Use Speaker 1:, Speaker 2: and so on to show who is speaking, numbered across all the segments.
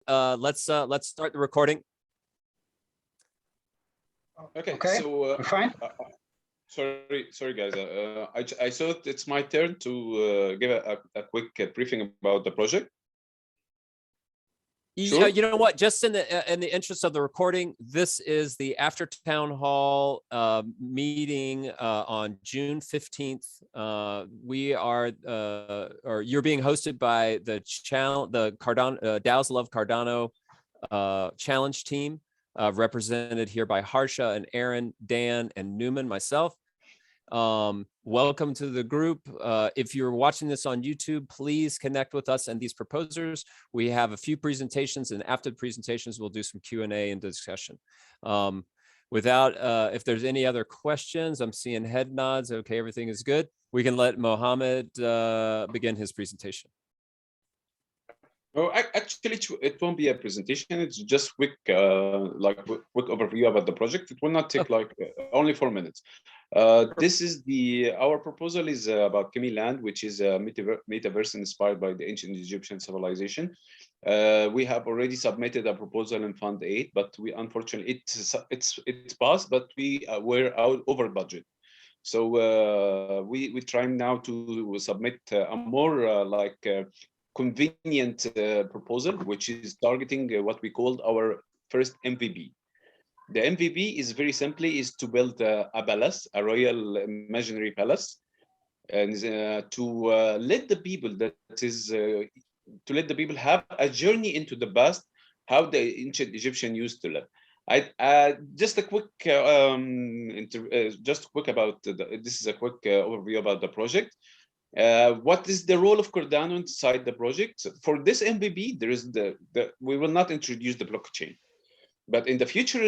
Speaker 1: let's start the recording.
Speaker 2: Okay.
Speaker 3: So
Speaker 2: fine.
Speaker 3: Sorry, guys. I thought it's my turn to give a quick briefing about the project.
Speaker 1: Sure. You know what? Just in the interest of the recording, this is the after town hall meeting on June 15th. We are, or you're being hosted by the Cardano DAOs Love Cardano challenge team, represented here by Harsha and Aaron, Dan, and Newman, myself. Welcome to the group. If you're watching this on YouTube, please connect with us and these proposers. We have a few presentations, and after the presentations, we'll do some Q&A and discussion. If there's any other questions, I'm seeing head nods. Okay, everything is good. We can let Mohamed begin his presentation.
Speaker 3: Oh, actually, it won't be a presentation. It's just quick overview about the project. It will not take only 4 minutes. This is our proposal is about KemiLand, which is a metaverse inspired by the ancient Egyptian civilization. We have already submitted a proposal in Fund 8, but unfortunately it's passed, but we were out over budget. So we're trying now to submit a more convenient proposal, which is targeting what we called our first MVP. The MVP is very simply is to build a palace, a royal imaginary palace, and to let the people have a journey into the past, how the ancient Egyptian used to live. Just a quick about this is a quick overview about the project. What is the role of Cardano inside the project? For this MVP, there is we will not introduce the blockchain, but in the future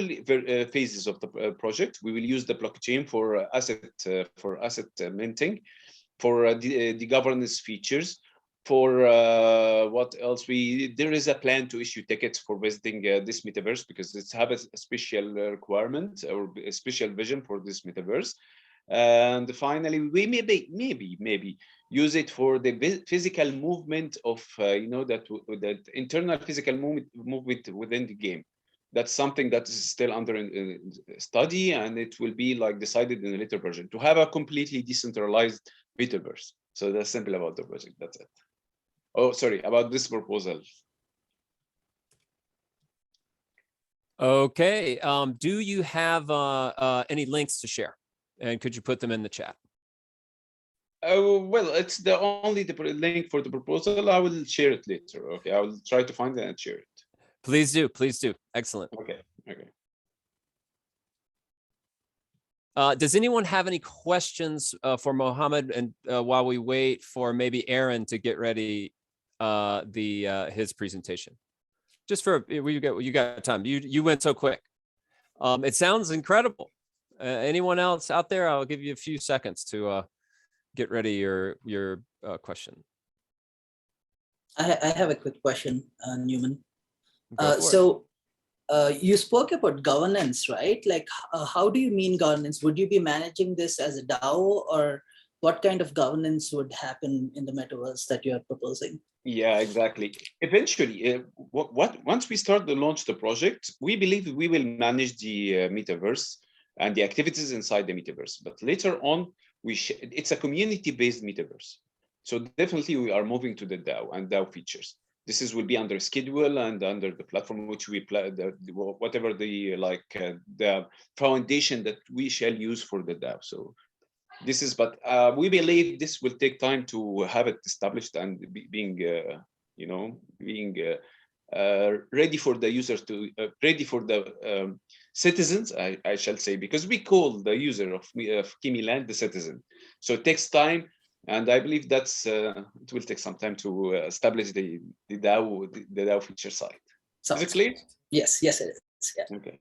Speaker 3: phases of the project, we will use the blockchain for asset minting, for the governance features, for what else there is a plan to issue tickets for visiting this metaverse, because it's have a special requirement or a special vision for this metaverse. And finally, we maybe use it for the physical movement of that internal physical movement within the game. That's something that is still under study, and it will be decided in a later version to have a completely decentralized metaverse. So that's simple about the project. That's it. Oh, sorry about this proposal.
Speaker 1: Okay. Do you have any links to share? And could you put them in the chat?
Speaker 3: Oh, well, it's the link for the proposal. I will share it later. Okay, I will try to find it and share it.
Speaker 1: Please do. Please do. Excellent.
Speaker 3: Okay. Okay.
Speaker 1: Does anyone have any questions for Mohamed? And while we wait for maybe Aaron to get ready his presentation, just for you got time. You went so quick. It sounds incredible. Anyone else out there? I'll give you a few seconds to get ready your question.
Speaker 4: I have a quick question, Newman. You spoke about governance, right? How do you mean governance? Would you be managing this as a DAO, or what kind of governance would happen in the metaverse that you are proposing?
Speaker 3: Yeah, exactly. Eventually, once we start to launch the project, we believe we will manage the metaverse and the activities inside the metaverse. But later on, it's a community-based metaverse. So definitely we are moving to the DAO and DAO features. This will be under schedule and under the platform which we whatever the foundation that we shall use for the DAO. So this is, but we believe this will take time to have it established and being ready for the users ready for the citizens, I shall say, because we call the user of KemiLand the citizen. So it takes time, and I believe that's it will take some time to establish the DAO feature side. Is it clear?
Speaker 4: Yes, it is. Yeah.
Speaker 3: Okay.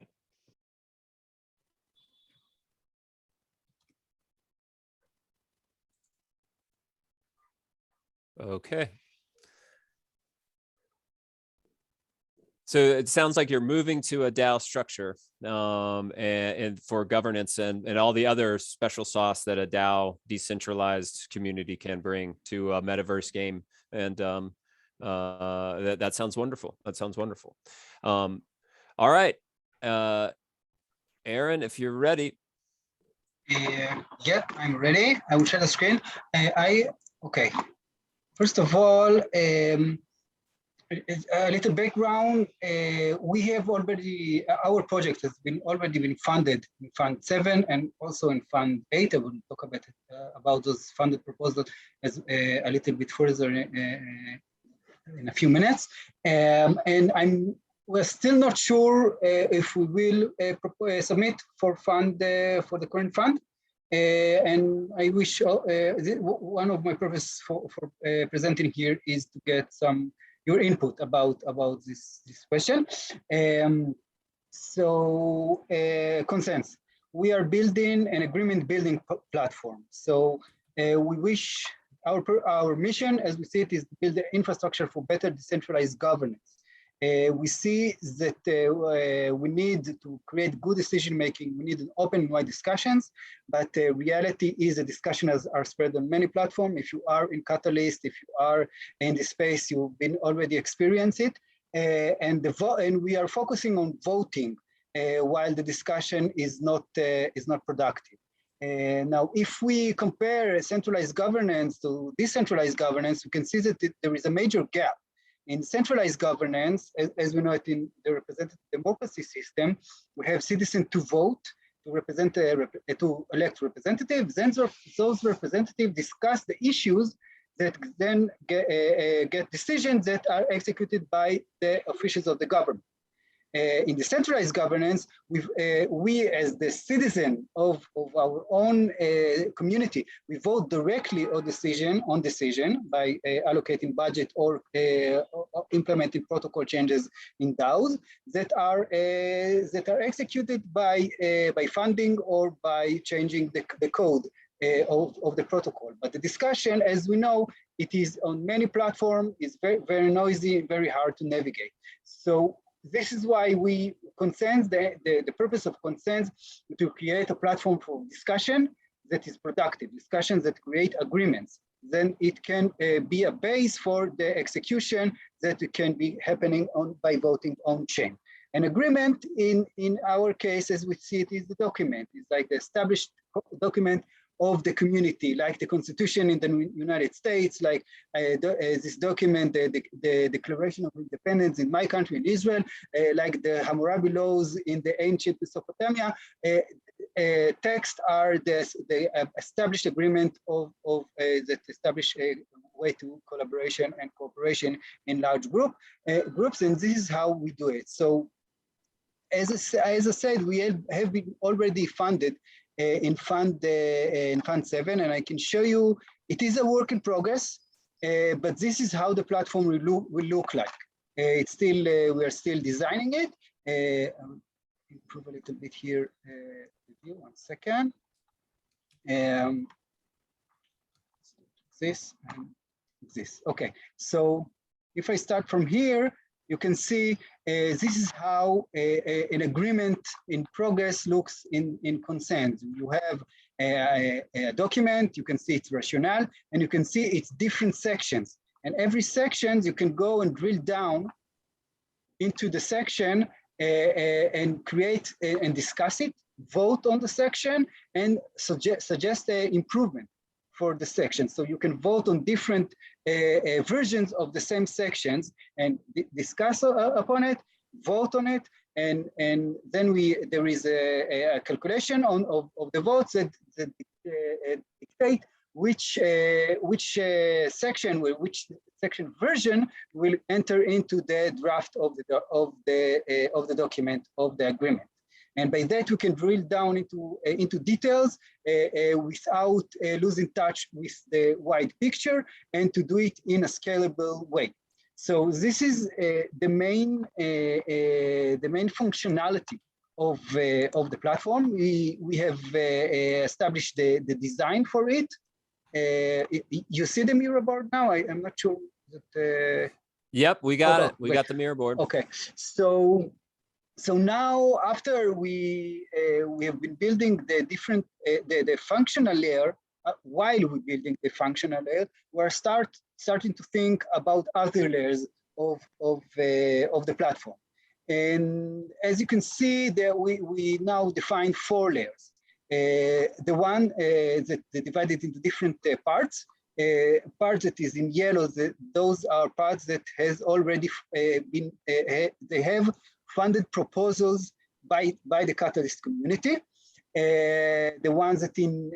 Speaker 1: Okay. So it sounds like you're moving to a DAO structure and for governance and all the other special sauce that a DAO decentralized community can bring to a metaverse game. And That sounds wonderful. That sounds wonderful. All right, Aaron, if you're ready.
Speaker 2: Yeah, I'm ready. I will share the screen. Okay. First of all, a little background. We have already, our project has already been funded in Fund 7 and also in Fund 8. I will talk about those funded proposals as a little bit further in a few minutes. And we're still not sure if we will submit for for the current fund. And I wish one of my purposes for presenting here is to get your input about this question. Consenz, we are building an agreement building platform. So we wish our mission, as we see it, is to build the infrastructure for better decentralized governance. We see that we need to create good decision-making. We need an open and wide discussions, but reality is the discussions are spread on many platforms. If you are in Catalyst, if you are in the space, you've been already experienced it. And we are focusing on voting while the discussion is not productive. Now, if we compare centralized governance to decentralized governance, we can see that there is a major gap. In centralized governance, as we know it in the representative democracy system, we have citizens to vote, to elect representatives. Then those representatives discuss the issues that then get decisions that are executed by the officials of the government. In decentralized governance, we as the citizen of our own community, we vote directly on decision by allocating budget or implementing protocol changes in DAOs that are executed by funding or by changing the code of the protocol. But the discussion, as we know, it is on many platforms, is very, very noisy, very hard to navigate. So this is why we Consenz, the purpose of Consenz, to create a platform for discussion that is productive, discussions that create agreements. Then it can be a base for the execution that can be happening by voting on chain. An agreement in our case, as we see it, is the document. It's like the established document of the community, like the Constitution in the United States, like this document, the Declaration of Independence in my country, in Israel, like the Hammurabi laws in the ancient Mesopotamia. Text are the established agreement that establish a way to collaboration and cooperation in large groups, and this is how we do it. So, as I said, we have been already funded in Fund 7, and I can show you, it is a work in progress, but this is how the platform will look like. It's still, we are still designing it. Improve a little bit here. 1 second. This and this. Okay, so if I start from here, you can see this is how an agreement in progress looks in Consenz. You have a document, you can see its rationale, and you can see its different sections. And every section, you can go and drill down into the section and create and discuss it, vote on the section, and suggest an improvement for the section. So you can vote on different versions of the same sections and discuss upon it, vote on it, and then there is a calculation of the votes that dictate which section version will enter into the draft of the document of the agreement. And by that, we can drill down into details without losing touch with the wide picture, and to do it in a scalable way. So this is the main functionality of the platform. We have established the design for it. You see the mirror board now? I'm not sure that.
Speaker 1: Yep, we got it. We got the mirror board.
Speaker 2: Okay, so now, after we have been building the the functional layer, while we're building the functional layer, we're start starting to think about other layers of the platform. And as you can see, that we now define 4 layers. The one that divided into different parts. Parts that is in yellow, those are parts that has already been, they have funded proposals by the Catalyst community. The ones that in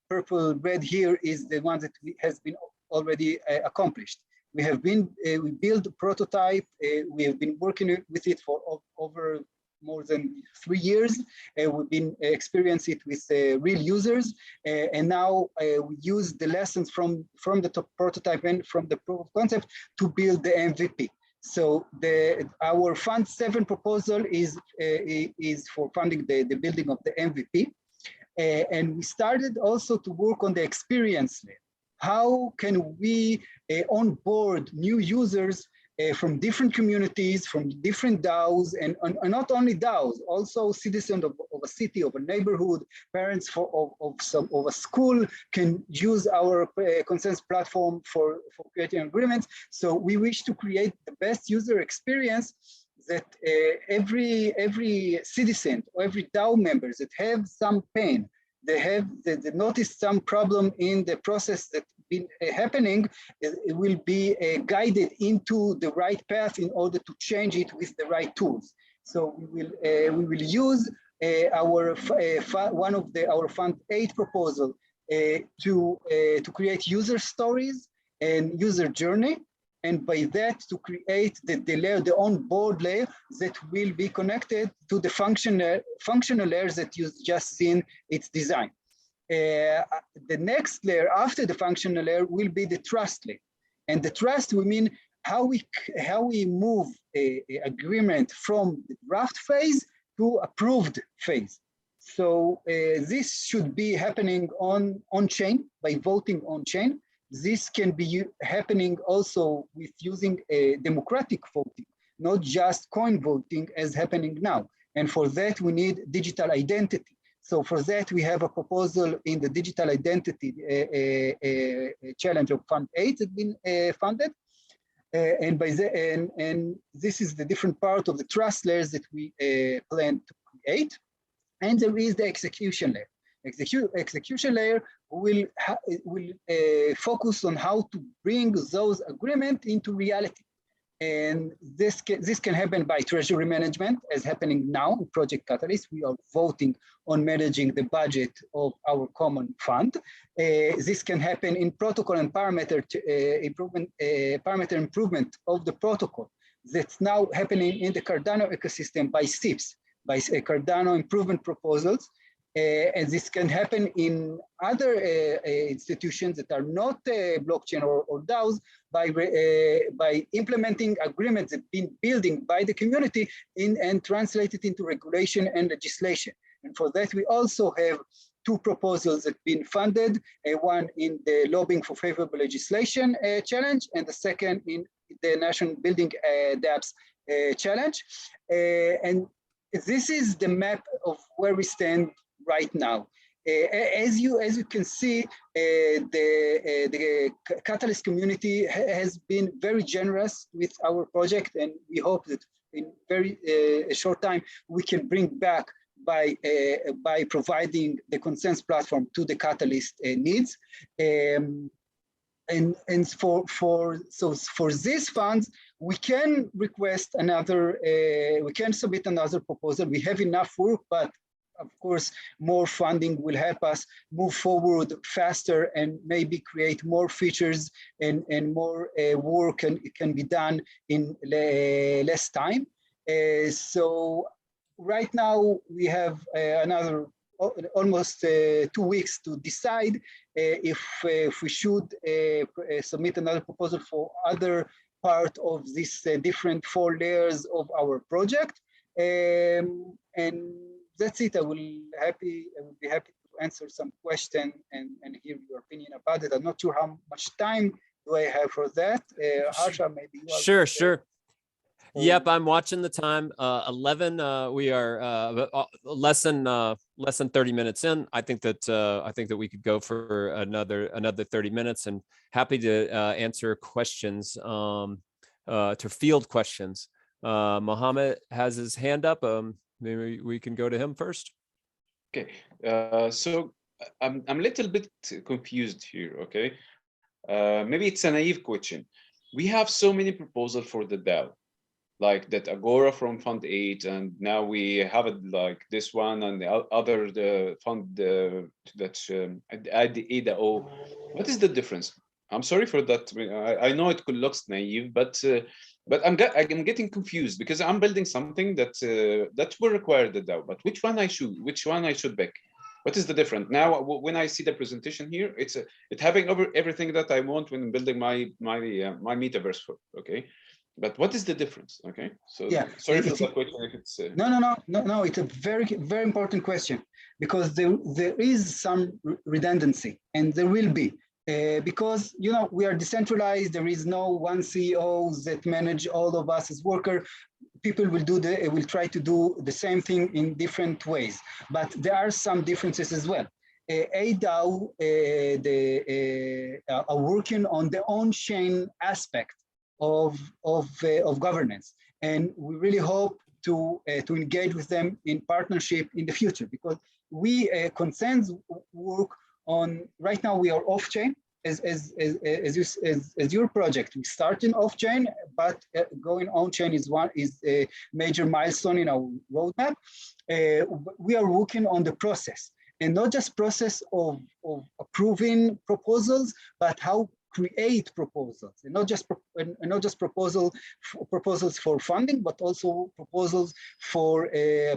Speaker 2: purple red here is the ones that has been already accomplished. We have been, we built a prototype, we have been working with it for over more than 3 years. We've been experiencing it with real users, and now we use the lessons from the top prototype and from the proof of concept to build the MVP. So our Fund 7 proposal is for funding the building of the MVP, and we started also to work on the experience layer. How can we onboard new users from different communities, from different DAOs, and not only DAOs, also citizens of a city, of a neighborhood, parents of a school can use our Consenz platform for creating agreements. So we wish to create the best user experience that every citizen or every DAO members that have some pain, they noticed some problem in the process that been happening, it will be guided into the right path in order to change it with the right tools. So we will use our our Fund 8 proposal to create user stories and user journey, and by that to create the onboard layer that will be connected to the functional layers that you've just seen its design. The next layer after the functional layer will be the trust layer, and the trust we mean how we move a agreement from the draft phase to approved phase. So this should be happening on chain by voting on chain. This can be happening also with using a democratic voting, not just coin voting as happening now. And for that we need digital identity. So for that, we have a proposal in the digital identity challenge of Fund 8 that's been funded. And this is the different part of the trust layers that we plan to create. And there is the execution layer. Execution layer will focus on how to bring those agreements into reality. And this can happen by treasury management, as happening now in Project Catalyst. We are voting on managing the budget of our common fund. This can happen in protocol and parameter improvement of the protocol that's now happening in the Cardano ecosystem by SIPs, by Cardano improvement proposals. And this can happen in other institutions that are not blockchain or DAOs by implementing agreements that have been building by the community and translate it into regulation and legislation. And for that, we also have 2 proposals that have been funded, one in the lobbying for favorable legislation challenge, and the second in the National Building dApps challenge. And this is the map of where we stand right now. As you can see, the Catalyst community has been very generous with our project, and we hope that in very short time we can bring back by providing the Consenz platform to the Catalyst needs. And for these funds, we can request another, we can submit another proposal. We have enough work, but of course, more funding will help us move forward faster and maybe create more features and more work can be done in less time. So right now we have another almost 2 weeks to decide if we should submit another proposal for other part of this different 4 layers of our project. And that's it. I will be happy to answer some question and hear your opinion about it. I'm not sure how much time do I have for that. Harsha, maybe you
Speaker 1: Sure. Yep, I'm watching the time. 11. We are less than 30 minutes in. I think that we could go for another 30 minutes, and happy to answer questions, to field questions. Mohamed has his hand up. Maybe we can go to him first.
Speaker 3: Okay, so I'm a little bit confused here. Okay, maybe it's a naive question. We have so many proposals for the DAO, like that Agora from Fund 8, and now we have it like this one and the other fund that's at the DAO. What is the difference? I'm sorry for that. I know it could look naive, but I'm getting confused because I'm building something that will require the DAO. But which one I should pick? What is the difference? Now, when I see the presentation here, it's having everything that I want when building my metaverse. Okay, but what is the difference? Okay, so
Speaker 2: yeah,
Speaker 3: sorry for that question. If it's
Speaker 2: no, it's a very important question, because there is some redundancy, and there will be. Because we are decentralized, there is no one CEO that manage all of us as worker. People will try to do the same thing in different ways, but there are some differences as well. DAO are working on the on-chain aspect of governance, and we really hope to engage with them in partnership in the future, because we Consenz work on, right now we are off-chain as your project. We start in off-chain, but going on-chain is a major milestone in our roadmap. We are working on the process, and not just process of approving proposals, but how create proposals, and not just proposals for funding, but also proposals for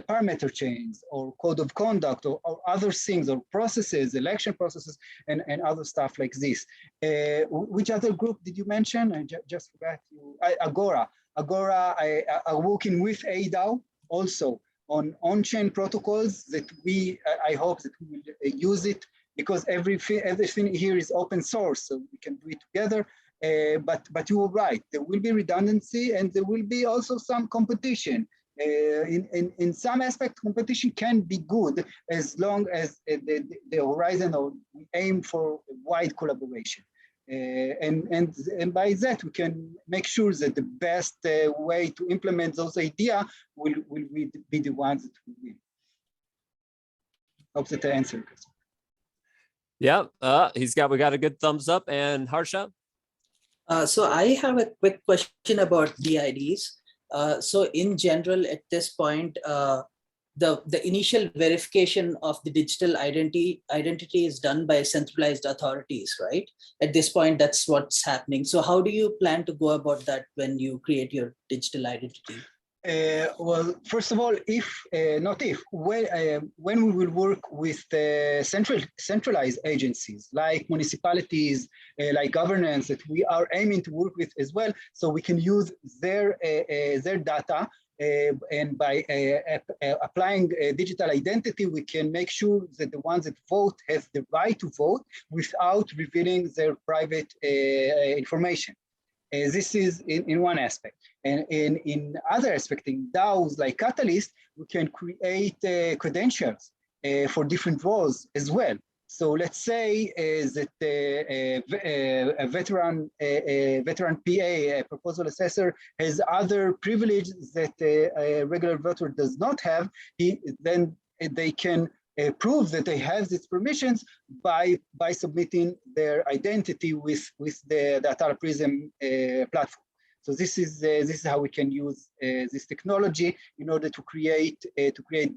Speaker 2: parameter change or code of conduct or other things, or processes, election processes, and other stuff like this. Which other group did you mention? I just forgot you. Agora are working with DAO also on-chain protocols that I hope that we will use it, because everything here is open source, so we can do it together. But you were right, there will be redundancy, and there will be also some competition. In some aspect, competition can be good as long as the horizon, or we aim for wide collaboration. And by that, we can make sure that the best way to implement those ideas will be the ones that we win. Hope that I answered.
Speaker 1: Yeah, we got a good thumbs up. And Harsha?
Speaker 4: So I have a quick question about DIDs. So in general, at this point, the initial verification of the digital identity is done by centralized authorities, right? At this point, that's what's happening. So how do you plan to go about that when you create your digital identity?
Speaker 2: Well, first of all, when we will work with centralized agencies like municipalities, like governance, that we are aiming to work with as well, so we can use their data, and by applying digital identity, we can make sure that the ones that vote have the right to vote without revealing their private information. This is in one aspect. And in other aspect, in DAOs like Catalyst, we can create credentials for different roles as well. So let's say that a veteran PA, a proposal assessor, has other privileges that a regular voter does not have. Then they can prove that they have these permissions by submitting their identity with the Data Prism platform. So this is how we can use this technology in order to create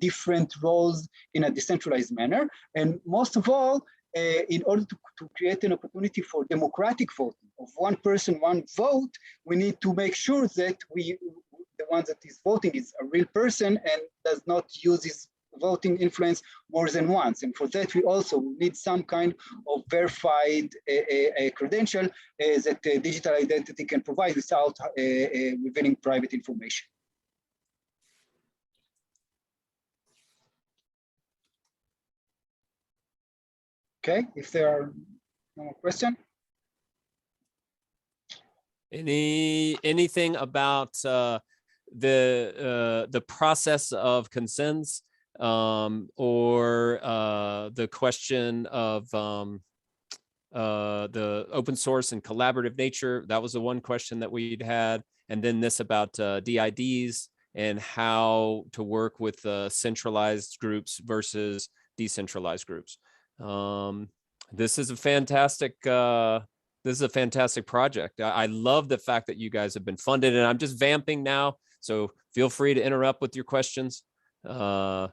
Speaker 2: different roles in a decentralized manner. And most of all, in order to create an opportunity for democratic voting of one person, one vote, we need to make sure that the one that is voting is a real person and does not use his voting influence more than once. And for that, we also need some kind of verified credential that digital identity can provide without revealing private information. Okay, if there are no more questions.
Speaker 1: Anything about the process of Consenz, or the question of the open source and collaborative nature. That was the one question that we'd had. And then this about DIDs and how to work with centralized groups versus decentralized groups. This is a fantastic project. I love the fact that you guys have been funded, and I'm just vamping now. So feel free to interrupt with your questions to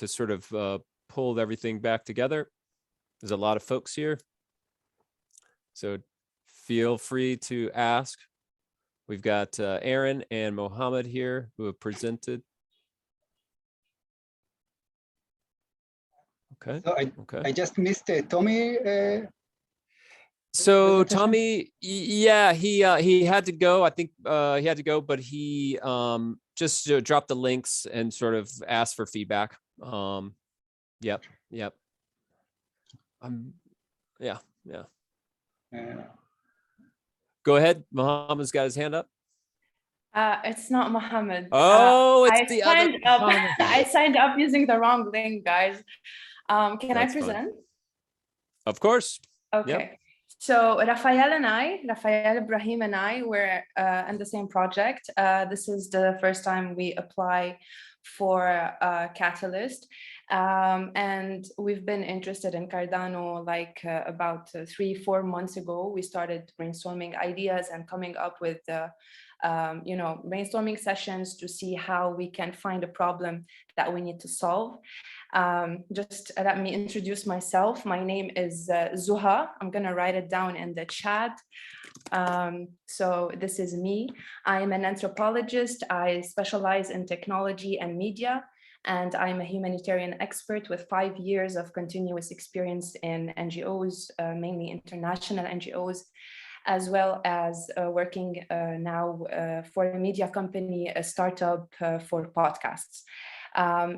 Speaker 1: sort of pull everything back together. There's a lot of folks here, so feel free to ask. We've got Aaron and Mohamed here who have presented. Okay.
Speaker 2: So I just missed Tomi.
Speaker 1: So Tomi, yeah, he had to go. I think he had to go, but he just dropped the links and sort of asked for feedback. Yep. Yeah. Go ahead. Mohammed's got his hand up.
Speaker 5: It's not Mohamed.
Speaker 1: Oh, it's the other
Speaker 5: Mohamed. I signed up using the wrong link, guys. Can
Speaker 1: That's
Speaker 5: I present?
Speaker 1: fine. Of course.
Speaker 5: Okay.
Speaker 1: Yep.
Speaker 5: So Raphael Ibrahim and I were in the same project. This is the first time we apply for Catalyst. And we've been interested in Cardano like about 3-4 months ago. We started brainstorming ideas and coming up with brainstorming sessions to see how we can find a problem that we need to solve. Just let me introduce myself. My name is Zuha. I'm gonna write it down in the chat. So this is me. I'm an anthropologist. I specialize in technology and media, and I'm a humanitarian expert with 5 years of continuous experience in NGOs, mainly international NGOs, as well as working now for a media company, a startup for podcasts.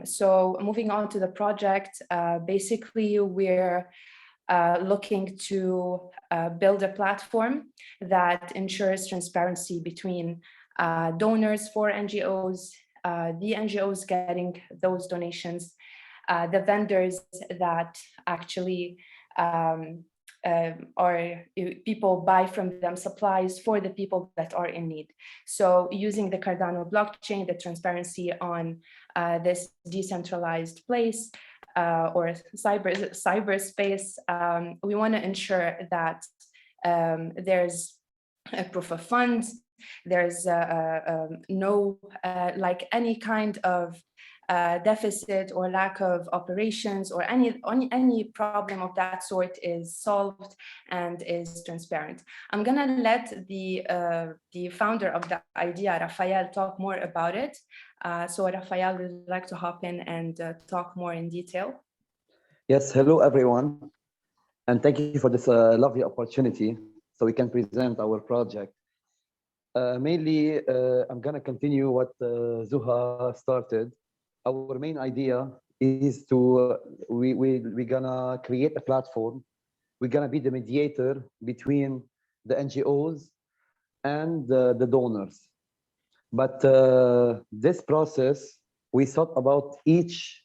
Speaker 5: So moving on to the project, basically we're looking to build a platform that ensures transparency between donors for NGOs, the NGOs getting those donations, the vendors that actually or people buy from them supplies for the people that are in need. So using the Cardano blockchain, the transparency on this decentralized place or cyberspace, we want to ensure that there's a proof of funds, there's no like any kind of deficit or lack of operations or any problem of that sort is solved and is transparent. I'm gonna let the founder of the idea, Raphael, talk more about it. So Raphael would like to hop in and talk more in detail.
Speaker 6: Yes, hello everyone, and thank you for this lovely opportunity so we can present our project. Mainly, I'm gonna continue what Zuha started. Our main idea is to, we're gonna create a platform. We're gonna be the mediator between the NGOs and the donors. But this process, we thought about each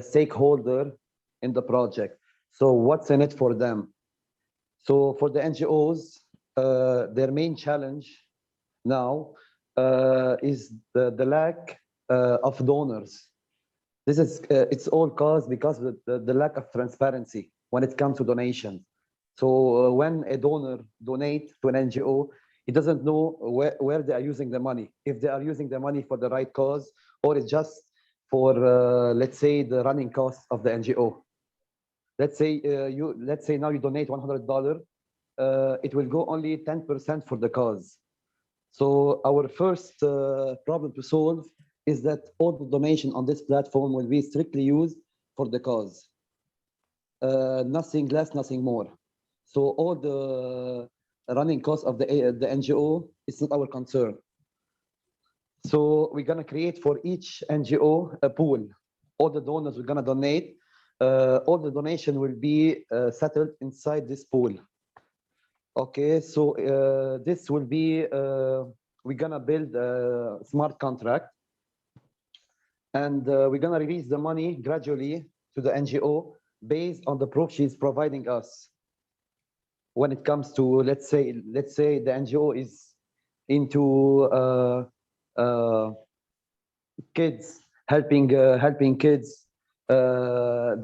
Speaker 6: stakeholder in the project. So what's in it for them? So for the NGOs, their main challenge now is the lack of donors. This is it's all caused because of the lack of transparency when it comes to donations. So when a donor donates to an NGO, he doesn't know where they are using the money, if they are using the money for the right cause or it's just for let's say the running costs of the NGO. Let's say now you donate $100, it will go only 10% for the cause. So our first problem to solve is that all the donation on this platform will be strictly used for the cause. Nothing less, nothing more. So all the running costs of the NGO is not our concern. So we're gonna create for each NGO a pool. All the donors we're gonna donate, all the donation will be settled inside this pool. Okay, so this will be, we're gonna build a smart contract, and we're gonna release the money gradually to the NGO based on the proof she's providing us. When it comes to, let's say the NGO is into kids, helping kids.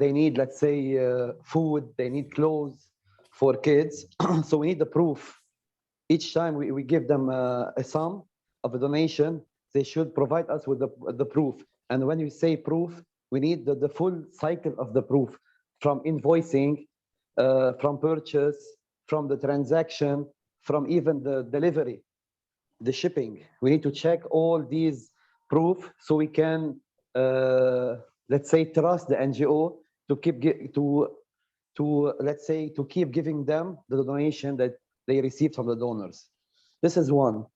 Speaker 6: They need, let's say, food, they need clothes for kids. So we need the proof. Each time we give them a sum of a donation, they should provide us with the proof. And when you say proof, we need the full cycle of the proof, from invoicing, from purchase, from the transaction, from even the delivery, the shipping. We need to check all these proof so we can, let's say, trust the NGO to keep to keep giving them the donation that they received from the donors. This is one.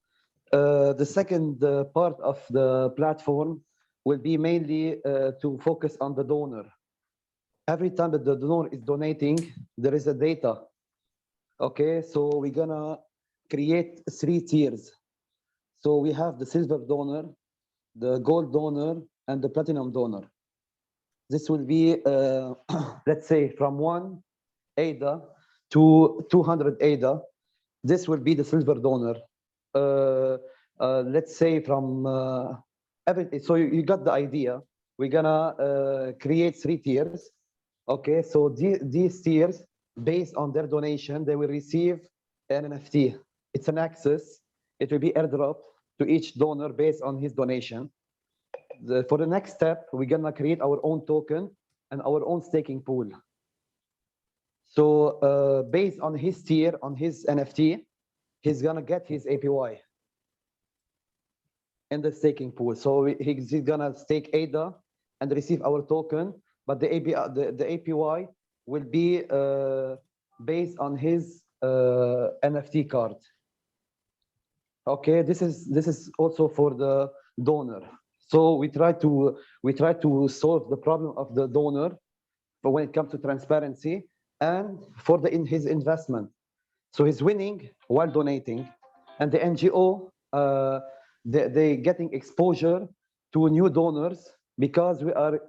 Speaker 6: The second part of the platform will be mainly to focus on the donor. Every time that the donor is donating, there is a data. Okay, so we're gonna create 3 tiers. So we have the silver donor, the gold donor, and the platinum donor. This will be, let's say, from 1 ADA to 200 ADA. This will be the silver donor. Let's say from everything. So you got the idea. We're gonna create 3 tiers. Okay, so these tiers, based on their donation, they will receive an NFT. It's an access. It will be airdropped to each donor based on his donation. For the next step, we're gonna create our own token and our own staking pool. So based on his tier, on his NFT, he's gonna get his APY in the staking pool. So he's gonna stake ADA and receive our token, but the APY will be based on his NFT card. Okay, this is also for the donor. So we try to solve the problem of the donor, but when it comes to transparency and for his investment. So he's winning while donating, and the NGO they getting exposure to new donors because we are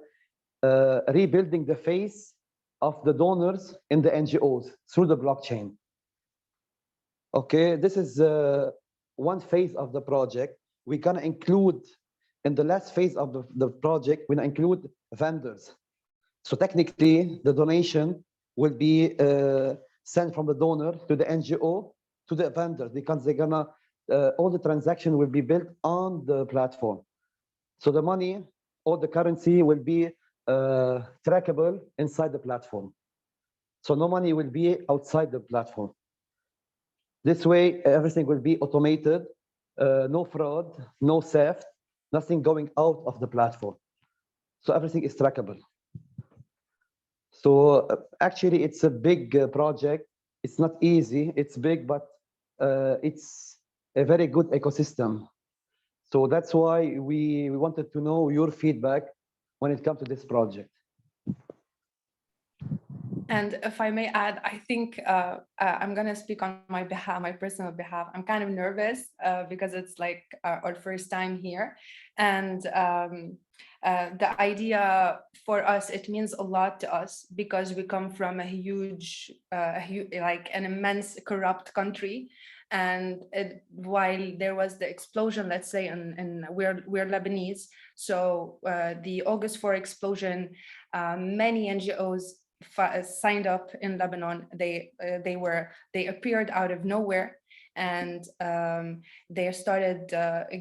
Speaker 6: rebuilding the face of the donors in the NGOs through the blockchain. Okay, this is one phase of the project. We're gonna include, in the last phase of the project, we're gonna include vendors. So technically, the donation will be sent from the donor to the NGO to the vendor, because they're gonna, all the transaction will be built on the platform. So the money, all the currency will be trackable inside the platform. So no money will be outside the platform. This way, everything will be automated, no fraud, no theft, nothing going out of the platform. So everything is trackable. So actually, it's a big project. It's not easy, it's big, but it's a very good ecosystem. So that's why we wanted to know your feedback when it comes to this project.
Speaker 5: And if I may add, I think I'm going to speak on my behalf, my personal behalf. I'm kind of nervous because it's like our first time here. And the idea for us, it means a lot to us because we come from a huge, like an immense corrupt country. And while there was the explosion, let's say, and we're Lebanese, so the August 4 explosion, many NGOs signed up in Lebanon. They appeared out of nowhere, and they started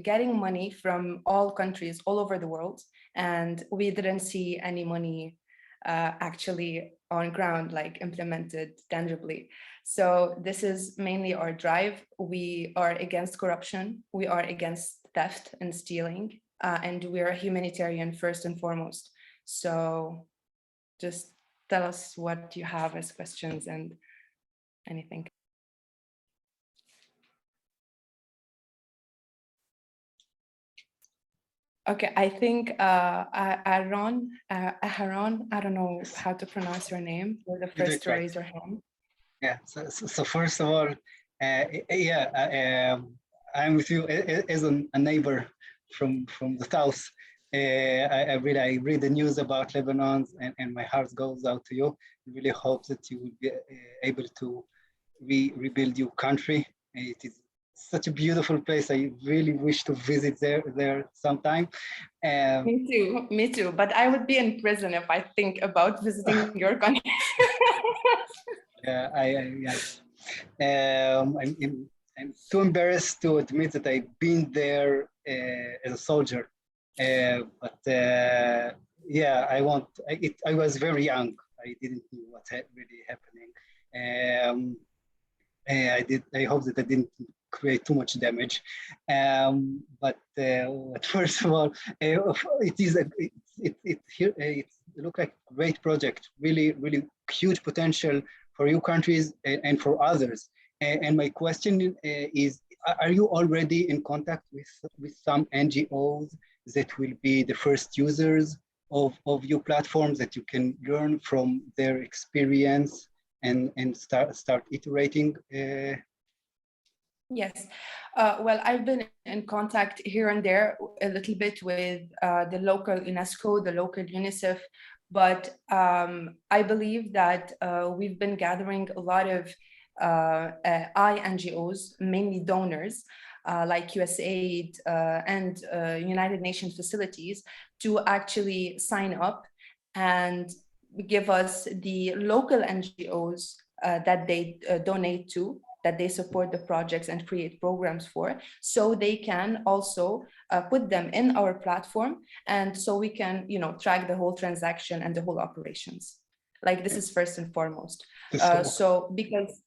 Speaker 5: getting money from all countries all over the world, and we didn't see any money actually on ground, like implemented tangibly. So this is mainly our drive. We are against corruption, we are against theft and stealing, and we are humanitarian first and foremost. So just tell us what you have as questions and anything. Okay, I think Aharon, I don't know how to pronounce your name. You're the first to raise your hand.
Speaker 2: Yeah, so first of all, I'm with you as a neighbor from the south. I read the news about Lebanon, and my heart goes out to you. I really hope that you will be able to rebuild your country. It is such a beautiful place. I really wish to visit there sometime.
Speaker 5: Me too. But I would be in prison if I think about visiting your country.
Speaker 2: I'm too embarrassed to admit that I've been there as a soldier. But yeah, I was very young. I didn't know what's really happening. I hope that I didn't create too much damage. But first of all, it looks like a great project, really huge potential for your countries and for others. And my question is, are you already in contact with some NGOs that will be the first users of your platforms, that you can learn from their experience and start iterating?
Speaker 5: Yes. Well, I've been in contact here and there a little bit with the local UNESCO, the local UNICEF, but I believe that we've been gathering a lot of NGOs, mainly donors, like USAID and United Nations facilities, to actually sign up and give us the local NGOs that they donate to, that they support the projects and create programs for, so they can also put them in our platform, and so we can, track the whole transaction and the whole operations. Like, this is first and foremost. So because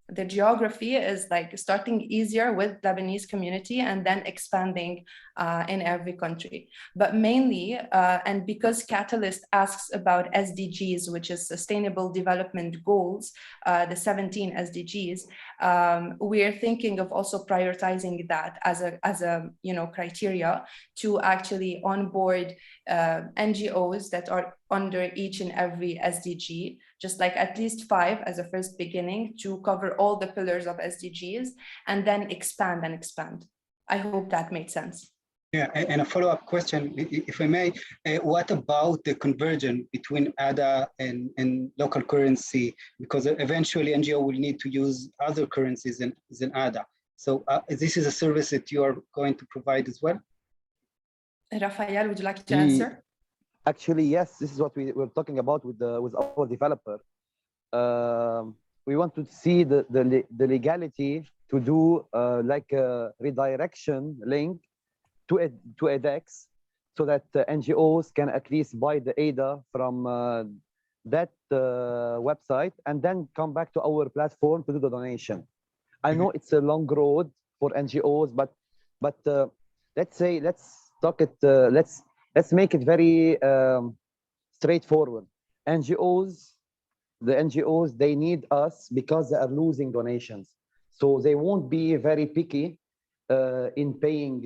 Speaker 5: the geography is like starting easier with Lebanese community and then expanding in every country. But mainly, and because Catalyst asks about SDGs, which is Sustainable Development Goals, the 17 SDGs, we are thinking of also prioritizing that as a criteria to actually onboard NGOs that are under each and every SDG, just like at least 5 as a first beginning, to cover all the pillars of SDGs, and then expand and expand. I hope that made sense.
Speaker 2: Yeah, and a follow-up question, if I may, what about the conversion between ADA and local currency? Because eventually NGO will need to use other currencies than ADA. So this is a service that you are going to provide as well?
Speaker 5: Raphael, would you like to answer?
Speaker 6: Actually, yes, this is what we were talking about with our developer. We want to see the legality to do like a redirection link to a DEX, so that NGOs can at least buy the ADA from that website and then come back to our platform to do the donation. I know it's a long road for NGOs, but let's make it very straightforward. The NGOs, they need us because they are losing donations, so they won't be very picky in paying,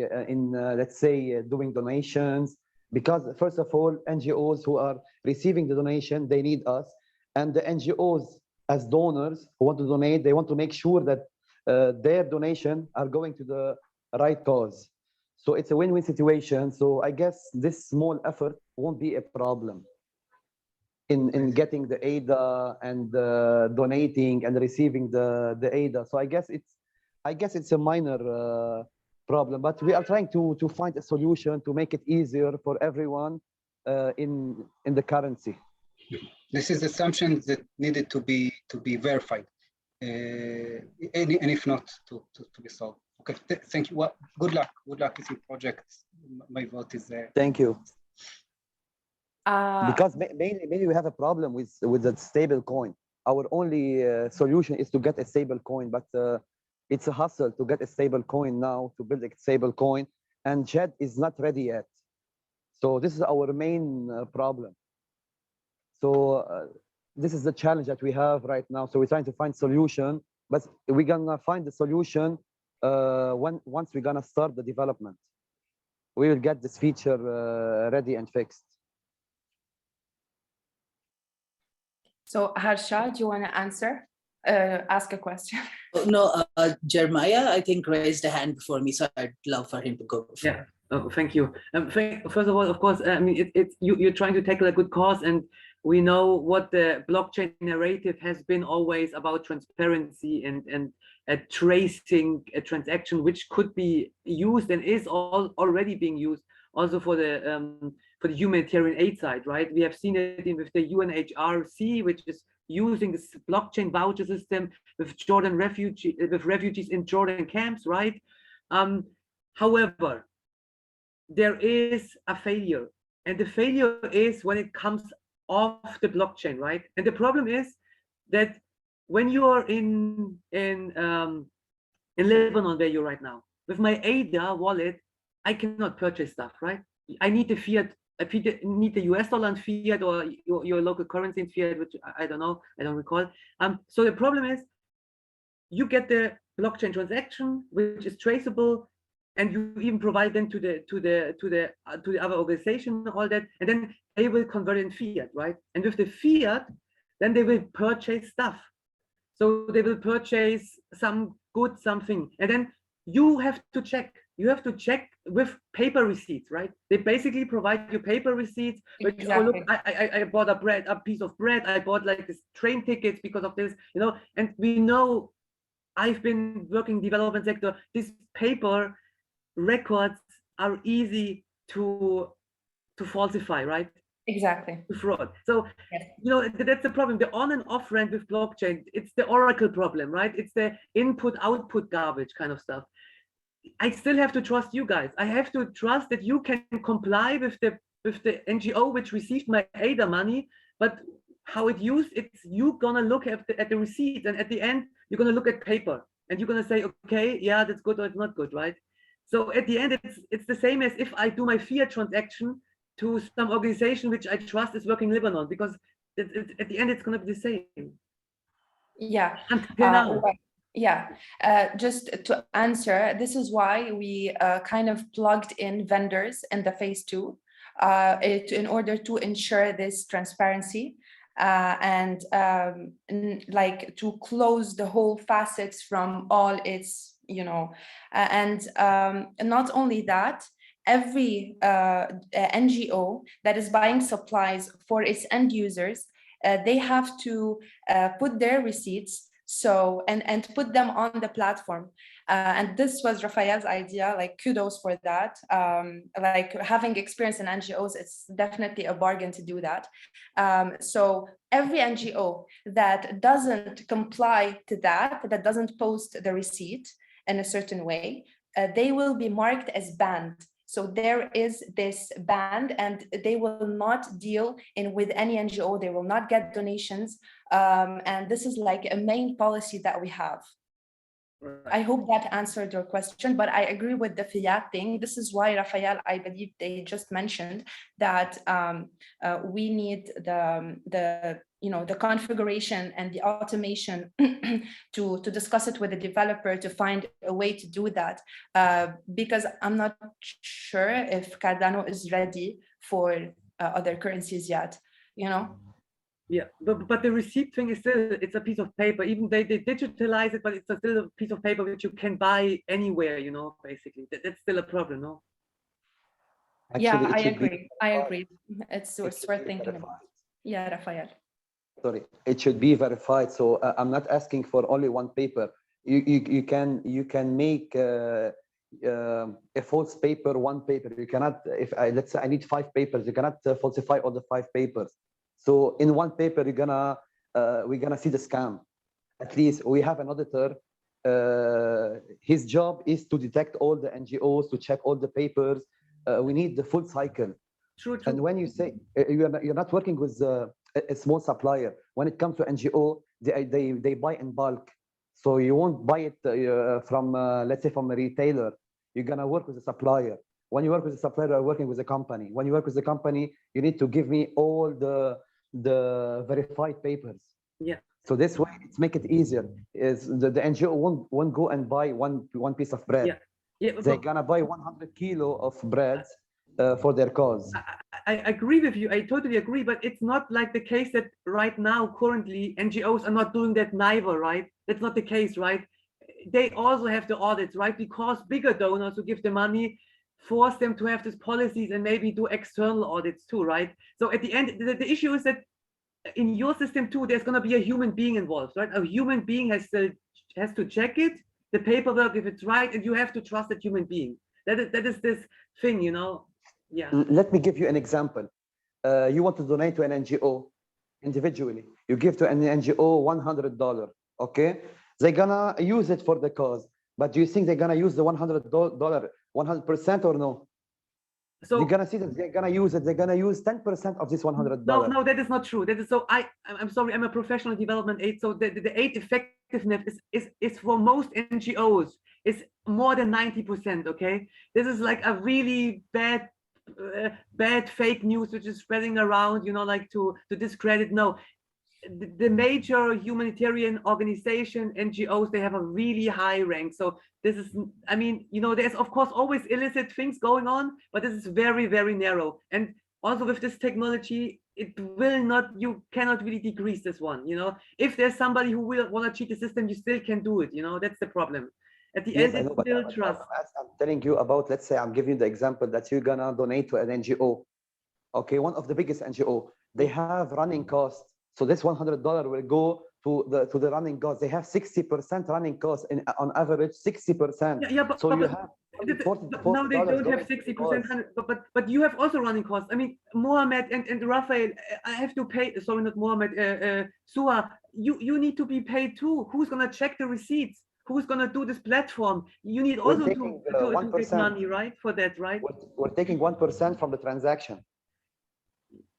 Speaker 6: let's say, doing donations, because first of all, NGOs who are receiving the donation, they need us, and the NGOs as donors who want to donate, they want to make sure that their donation are going to the right cause. So it's a win-win situation. So I guess this small effort won't be a problem in getting the ADA and donating and receiving the ADA. So I guess it's a minor problem, but we are trying to find a solution to make it easier for everyone in the currency.
Speaker 2: This is assumptions that needed to be verified, and if not, to be solved. Okay, thank you. Well, good luck with your project. My vote is there.
Speaker 6: Thank you. Because mainly we have a problem with the stable coin. Our only solution is to get a stable coin, but it's a hustle to get a stable coin now, to build a stable coin, and JED is not ready yet. So this is our main problem. So this is the challenge that we have right now. So we're trying to find solution, but we're gonna find the solution once we're gonna start the development. We will get this feature ready and fixed.
Speaker 5: So Harsha, do you want to answer? ask a question.
Speaker 4: Oh, no, Jeremiah, I think, raised a hand before me, so I'd love for him to go before.
Speaker 7: Yeah. Oh, thank you. First of all, of course, I mean, you're trying to tackle a good cause, and we know what the blockchain narrative has been always about transparency and tracing a transaction, which could be used and is already being used also for the humanitarian aid side, right? We have seen it with the UNHRC, which is using this blockchain voucher system with refugees in Jordan camps, right? However, there is a failure, and the failure is when it comes off the blockchain, right? And the problem is that when you are in Lebanon, where you're right now, with my ADA wallet, I cannot purchase stuff, right? I need the fiat. I need the US dollar and fiat, or your local currency in fiat, which I don't know, I don't recall. So the problem is, you get the blockchain transaction, which is traceable, and you even provide them to the other organization, all that, and then they will convert in fiat, right? And with the fiat, then they will purchase stuff. So they will purchase some good something, and then you have to check. You have to check with paper receipts, right? They basically provide you paper receipts. Which,
Speaker 5: Exactly.
Speaker 7: oh, look, I bought a piece of bread. I bought like this train tickets because of this, you know. And we know, I've been working development sector. This paper records are easy to falsify, right?
Speaker 5: Exactly.
Speaker 7: To fraud. So,
Speaker 5: Yes.
Speaker 7: you know, that's the problem. The on and off ramp with blockchain, it's the Oracle problem, right? It's the input-output garbage kind of stuff. I still have to trust you guys. I have to trust that you can comply with the NGO which received my ADA money, but how it used, it's you gonna look at the receipt, and at the end you're gonna look at paper and you're gonna say, okay, yeah, that's good or it's not good, right? So at the end, it's the same as if I do my fiat transaction to some organization which I trust is working in Lebanon, because at the end it's gonna be the same.
Speaker 5: Yeah.
Speaker 7: Until now.
Speaker 5: Yeah, just to answer, this is why we kind of plugged in vendors in the phase 2 in order to ensure this transparency and like to close the whole facets from all its, you know, and not only that, every NGO that is buying supplies for its end users, they have to put their receipts and put them on the platform. And this was Raphael's idea, like kudos for that. Like having experience in NGOs, it's definitely a bargain to do that. So every NGO that doesn't comply to that doesn't post the receipt in a certain way, they will be marked as banned. So there is this ban, and they will not deal with any NGO. They will not get donations. And this is like a main policy that we have. Right. I hope that answered your question, but I agree with the fiat thing. This is why, Raphael, I believe they just mentioned that we need the configuration and the automation to discuss it with the developer to find a way to do that, because I'm not sure if Cardano is ready for other currencies yet, you know.
Speaker 7: Yeah, but the receipt thing is still, it's a piece of paper. Even they digitalize it, but it's still a piece of paper which you can buy anywhere, you know, basically. That's still a problem, no?
Speaker 6: Actually,
Speaker 5: yeah, I agree. It's worth thinking about. Yeah, Raphael.
Speaker 6: Sorry, it should be verified. So I'm not asking for only one paper. You can make a false paper, one paper. You cannot, let's say I need 5 papers, you cannot falsify all the 5 papers. So in one paper, we're gonna see the scam. At least we have an auditor. His job is to detect all the NGOs, to check all the papers. We need the full cycle.
Speaker 7: True.
Speaker 6: And when you say you're not working with a small supplier, when it comes to NGO, they buy in bulk. So you won't buy it from, let's say, from a retailer. You're gonna work with a supplier. When you work with a supplier, you're working with a company. When you work with a company, you need to give me all the verified papers.
Speaker 7: Yeah.
Speaker 6: So this way, it's make it easier. Is the NGO won't go and buy one piece of bread.
Speaker 7: Yeah.
Speaker 6: They're gonna buy 100 kilo of bread, for their cause.
Speaker 7: I agree with you. I totally agree, but it's not like the case that right now, currently, NGOs are not doing that neither, right? That's not the case, right? They also have the audits, right? Because bigger donors who give the money force them to have these policies and maybe do external audits too, right? So at the end, the issue is that in your system too, there's going to be a human being involved, right? A human being has to check it, the paperwork, if it's right, and you have to trust that human being. That is this thing, you know? Yeah.
Speaker 6: Let me give you an example. You want to donate to an NGO individually. You give to an NGO $100, okay? They're gonna use it for the cause. But do you think they're gonna use the $100 100% or no? So you're gonna see that they're gonna use it. They're gonna use 10% of this $100.
Speaker 7: No, that is not true. That is so. I'm sorry. I'm a professional development aid. So the aid effectiveness is for most NGOs is more than 90%. Okay, this is like a really bad fake news which is spreading around. You know, like to discredit. No. The major humanitarian organization NGOs, they have a really high rank. So this is, I mean, you know, there's of course always illicit things going on, but this is very, very narrow. And also with this technology, it will not, you cannot really decrease this one. You know, if there's somebody who will want to cheat the system, you still can do it. You know, that's the problem. At the end, it's still trust.
Speaker 6: As I'm telling you about, let's say I'm giving you the example that you're gonna donate to an NGO. Okay, one of the biggest NGO, they have running costs. So this $100 will go to the running costs. They have 60% running costs on average, 60%.
Speaker 7: Yeah, but,
Speaker 6: so
Speaker 7: but,
Speaker 6: you have
Speaker 7: now they don't have 60%, but you have also running costs. I mean, Mohamed and Raphael, I have to pay. Sorry, not Mohamed. Zuha, you need to be paid too. Who's gonna check the receipts? Who's gonna do this platform? You need also to get money, right, for that, right?
Speaker 6: We're taking 1% from the transaction.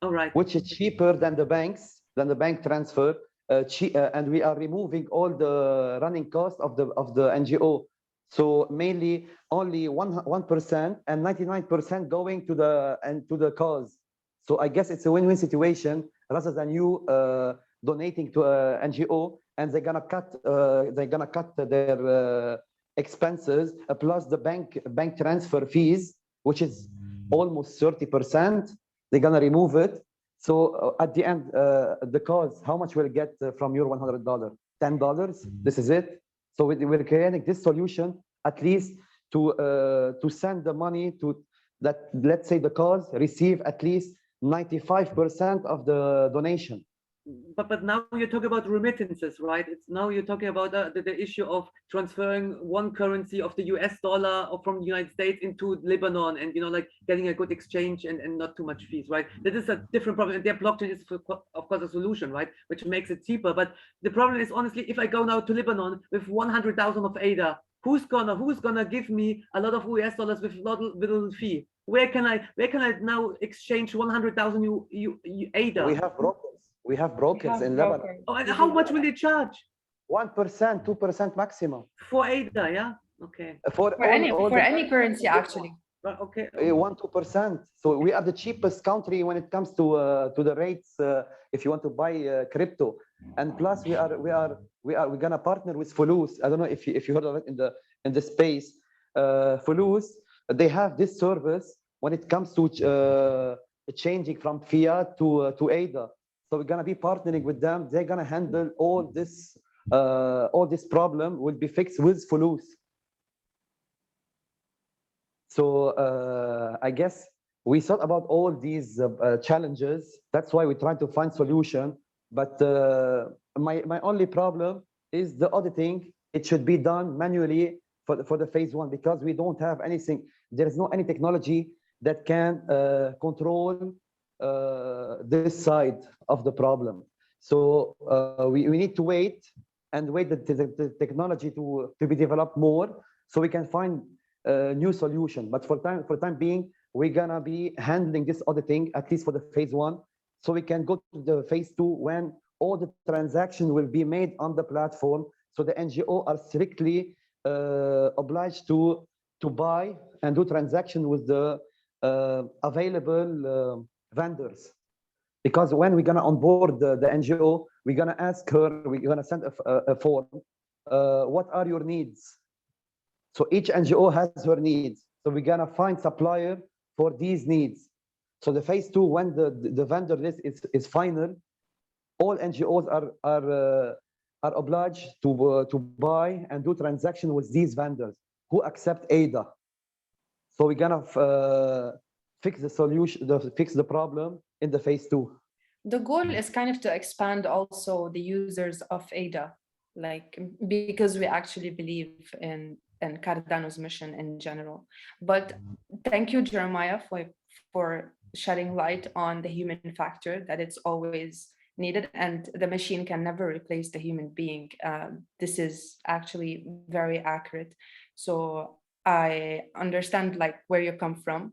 Speaker 7: All right.
Speaker 6: Which is cheaper than the banks. Than the bank transfer, and we are removing all the running costs of the NGO. So mainly only 1% and 99% going to the cause. So I guess it's a win-win situation rather than you donating to a NGO and they're gonna cut their expenses plus the bank transfer fees, which is almost 30%. They're gonna remove it. So at the end, the cause, how much will get from your $100? $10. This is it. So we're creating this solution at least to send the money to that. Let's say the cause receive at least 95% of the donation.
Speaker 7: But now you're talking about remittances, right? It's now you're talking about the issue of transferring one currency of the US dollar or from the United States into Lebanon, and you know, like getting a good exchange and not too much fees, right? That is a different problem. And their blockchain is of course a solution, right? Which makes it cheaper. But the problem is honestly, if I go now to Lebanon with 100,000 of ADA, who's gonna give me a lot of US dollars with little fee? Where can I now exchange 100,000 ADA?
Speaker 6: We have brokers in Lebanon.
Speaker 7: Oh, and how much will they charge?
Speaker 6: 1%, 2% maximum.
Speaker 7: For ADA, yeah? Okay.
Speaker 5: For any currency, actually.
Speaker 7: Okay.
Speaker 6: 1-2%. So we are the cheapest country when it comes to the rates if you want to buy crypto. And plus we're gonna partner with Fulus. I don't know if you heard of it in the space. Fulus, they have this service when it comes to changing from fiat to ADA. So we're gonna be partnering with them. They're gonna handle all this problem will be fixed with Fulus. So I guess we thought about all these challenges. That's why we try to find solution. But my only problem is the auditing. It should be done manually for the phase one because we don't have anything. There is no any technology that can control this side of the problem. So we need to wait the technology to be developed more so we can find a new solution. But for time being, we're gonna be handling this auditing at least for the phase one, so we can go to the phase two when all the transactions will be made on the platform. So the NGO are strictly obliged to buy and do transaction with the available vendors. Because when we're gonna onboard the NGO, we're gonna ask her, we're gonna send a form. What are your needs? So each NGO has her needs. So we're gonna find supplier for these needs. So the phase 2, when the vendor list is final, all NGOs are obliged to buy and do transaction with these vendors who accept ADA. So we're gonna fix the solution, fix the problem in the phase 2.
Speaker 5: The goal is kind of to expand also the users of ADA, like, because we actually believe in Cardano's mission in general. But thank you, Jeremiah, for shedding light on the human factor, that it's always needed, and the machine can never replace the human being. This is actually very accurate. So I understand like where you come from,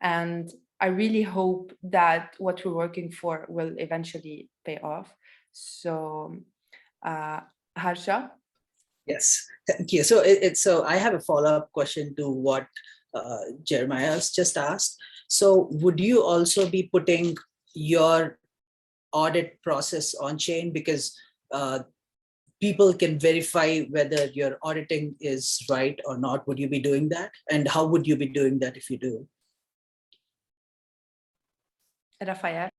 Speaker 5: and I really hope that what we're working for will eventually pay off. So Harsha?
Speaker 4: Yes, thank you. So so I have a follow-up question to what Jeremiah has just asked. So would you also be putting your audit process on chain, because people can verify whether your auditing is right or not? Would you be doing that? And how would you be doing that if you do?
Speaker 5: Raphael?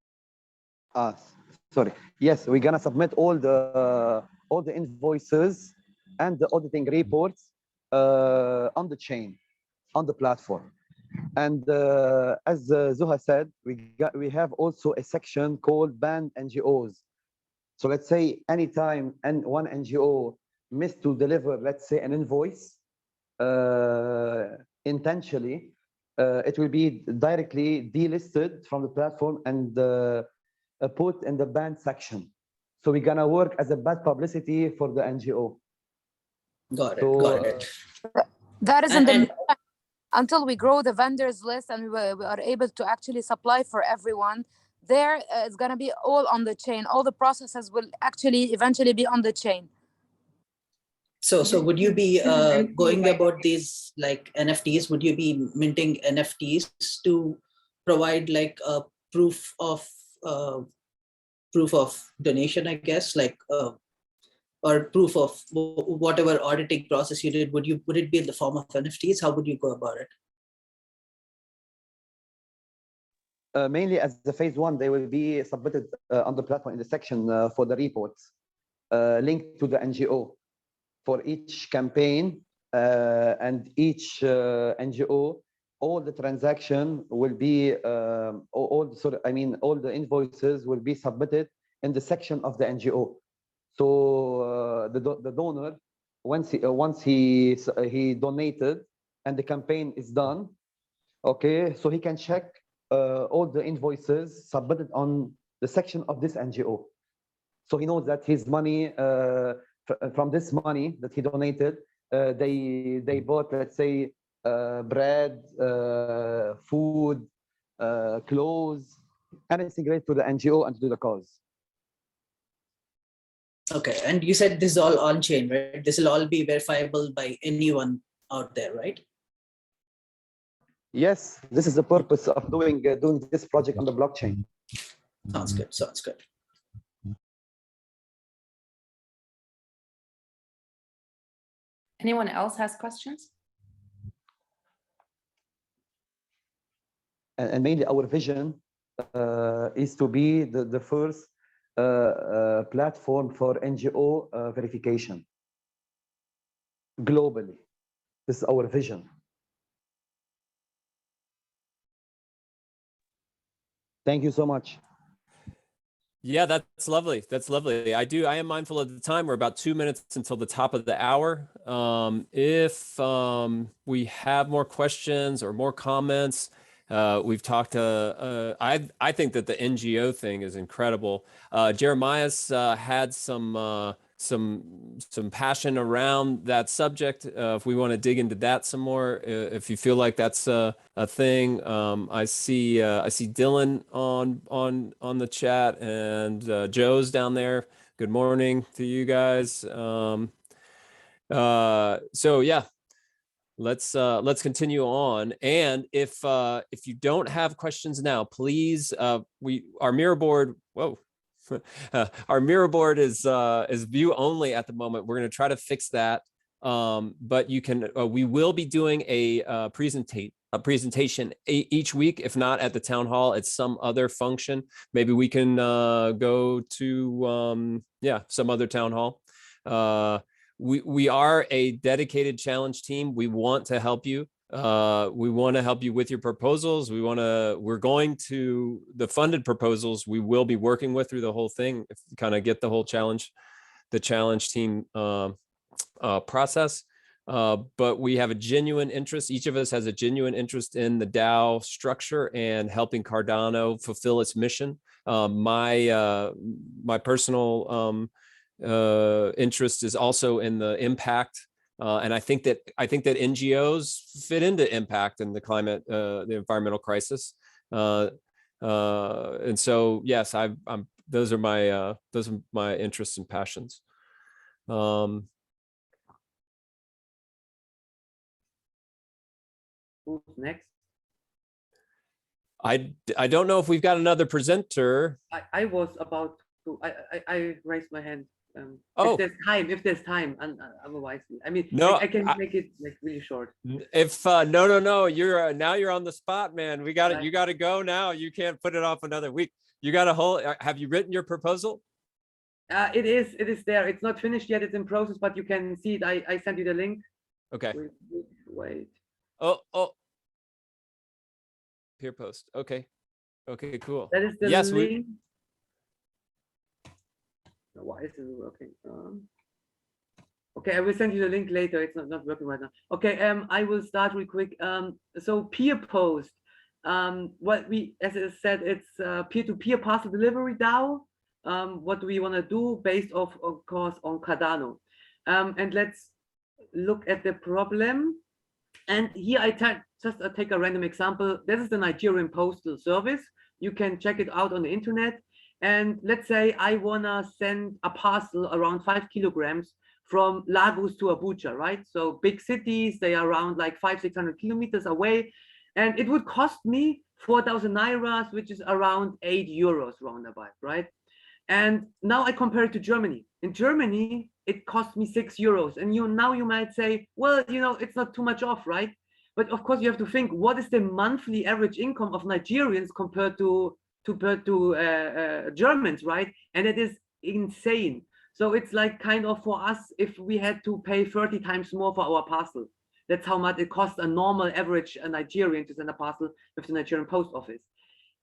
Speaker 6: Sorry. Yes, we're gonna submit all the invoices and the auditing reports on the chain, on the platform. And as Zuha said, we have also a section called banned NGOs. So let's say anytime one NGO missed to deliver, let's say, an invoice intentionally, it will be directly delisted from the platform and put in the banned section. So we're gonna work as a bad publicity for the NGO.
Speaker 4: Got it.
Speaker 8: That is in the until we grow the vendors list and we are able to actually supply for everyone. There it's gonna be all on the chain. All the processes will actually eventually be on the chain.
Speaker 4: So would you be going about these like NFTs? Would you be minting NFTs to provide like a proof of donation, I guess, like or proof of whatever auditing process you did? Would it be in the form of NFTs? How would you go about it?
Speaker 6: Mainly as the phase 1, they will be submitted on the platform in the section for the reports linked to the NGO. For each campaign and each NGO, all the transaction will be, all the invoices will be submitted in the section of the NGO. So the donor, once he donated and the campaign is done, okay, so he can check all the invoices submitted on the section of this NGO. So he knows that his money, from this money that he donated, they bought, let's say, bread, food, clothes, anything related to the NGO and to the cause.
Speaker 4: Okay, and you said this is all on chain, right? This will all be verifiable by anyone out there, right?
Speaker 6: Yes, this is the purpose of doing this project on the blockchain.
Speaker 4: Sounds good. Sounds good.
Speaker 5: Anyone else has questions?
Speaker 6: And mainly our vision is to be the first platform for NGO verification globally. This is our vision. Thank you so much.
Speaker 1: Yeah, that's lovely. That's lovely. I am mindful of the time. We're about 2 minutes until the top of the hour. If we have more questions or more comments, we've talked I think that the NGO thing is incredible. Jeremiah's had some passion around that subject. If we want to dig into that some more, if you feel like that's a thing, I see Dylan on the chat, and Joe's down there. Good morning to you guys. So yeah, let's continue on. And if you don't have questions now, please, our mirror board. Whoa. Our mirror board is view only at the moment. We're going to try to fix that. But you can, we will be doing a presentation each week, if not at the town hall, it's some other function. Maybe we can go to, yeah, some other town hall. We are a dedicated challenge team. We want to help you. We want to help you with your proposals. We're going to the funded proposals we will be working with through the whole thing, kind of get the whole challenge, the challenge team process. But we have a genuine interest. Each of us has a genuine interest in the DAO structure and helping Cardano fulfill its mission. My personal interest is also in the impact. And I think that NGOs fit into impact in the climate, the environmental crisis. And so, yes, those are my interests and passions.
Speaker 7: Who's next?
Speaker 1: I don't know if we've got another presenter.
Speaker 7: I was about to. I raised my hand.
Speaker 1: Oh,
Speaker 7: if there's time, and otherwise, I mean,
Speaker 1: no,
Speaker 7: I can make it like really short.
Speaker 1: If no, you're now you're on the spot, man. We got it. You got to go now. You can't put it off another week. You got a whole. Have you written your proposal?
Speaker 7: It is there. It's not finished yet. It's in process, but you can see it. I sent you the link.
Speaker 1: Okay.
Speaker 7: Wait.
Speaker 1: Oh. Peerpost. Okay, cool.
Speaker 7: That is the
Speaker 1: yes,
Speaker 7: link. Why is it working? Okay, I will send you the link later. It's not working right now. Okay, I will start real quick. So Peerpost, what we, as I said, it's peer-to-peer parcel delivery DAO. What do we want to do based of course on Cardano? And let's look at the problem. And here I just take a random example. This is the Nigerian Postal Service. You can check it out on the internet. And let's say I want to send a parcel around 5 kilograms from Lagos to Abuja, right? So big cities, they are around like 500-600 kilometers away. And it would cost me 4,000 Nairas, which is around 8 euros roundabout, right? And now I compare it to Germany. In Germany, it cost me 6 euros. And now you might say, well, it's not too much off, right? But of course, you have to think, what is the monthly average income of Nigerians compared to Germans, right? And it is insane. So it's like kind of for us, if we had to pay 30 times more for our parcel. That's how much it costs a normal average Nigerian to send a parcel with the Nigerian post office.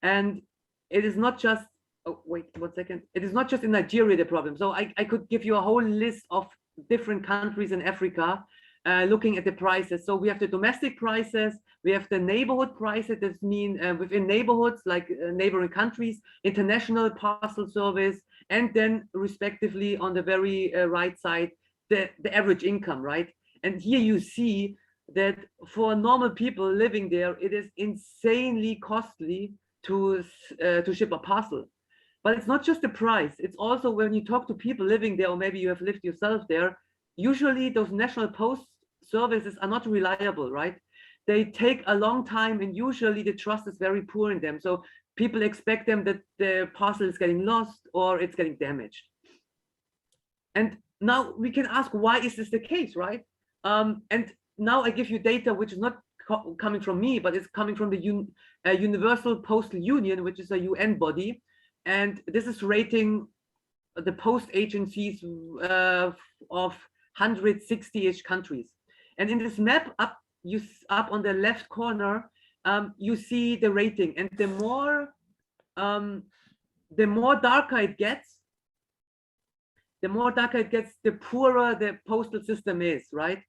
Speaker 7: And it is not just, oh, wait 1 second. It is not just in Nigeria the problem. So I could give you a whole list of different countries in Africa looking at the prices. So we have the domestic prices, we have the neighborhood prices. This means within neighborhoods, like neighboring countries, international parcel service, and then respectively on the very right side, the average income, right? And here you see that for normal people living there, it is insanely costly to ship a parcel. But it's not just the price. It's also when you talk to people living there, or maybe you have lived yourself there, usually those national post services are not reliable, right? They take a long time, and usually the trust is very poor in them. So people expect them that the parcel is getting lost or it's getting damaged. And now we can ask, why is this the case, right? And now I give you data which is not coming from me, but it's coming from the Universal Postal Union, which is a UN body. And this is rating the post agencies of 160-ish countries. And in this map up on the left corner, you see the rating, and the more darker it gets, the poorer the postal system is, right?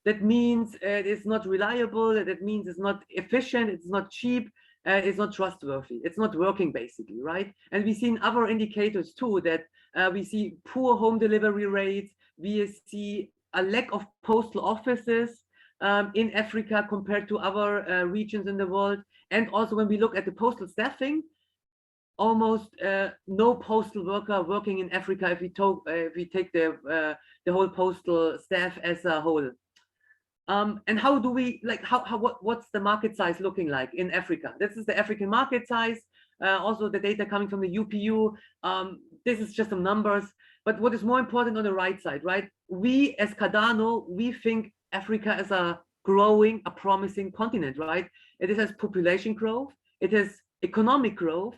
Speaker 7: That means it is not reliable. That means it's not efficient. It's not cheap. It's not trustworthy. It's not working, basically, right? And we see in other indicators too that we see poor home delivery rates. We see a lack of postal offices in Africa compared to other regions in the world. And also when we look at the postal staffing, almost no postal worker working in Africa if we take the whole postal staff as a whole. And how do we, like, what's the market size looking like in Africa? This is the African market size. Also the data coming from the UPU. This is just some numbers. But what is more important on the right side, right? We as Cardano, we think Africa as a growing, a promising continent, right? It has population growth, it has economic growth,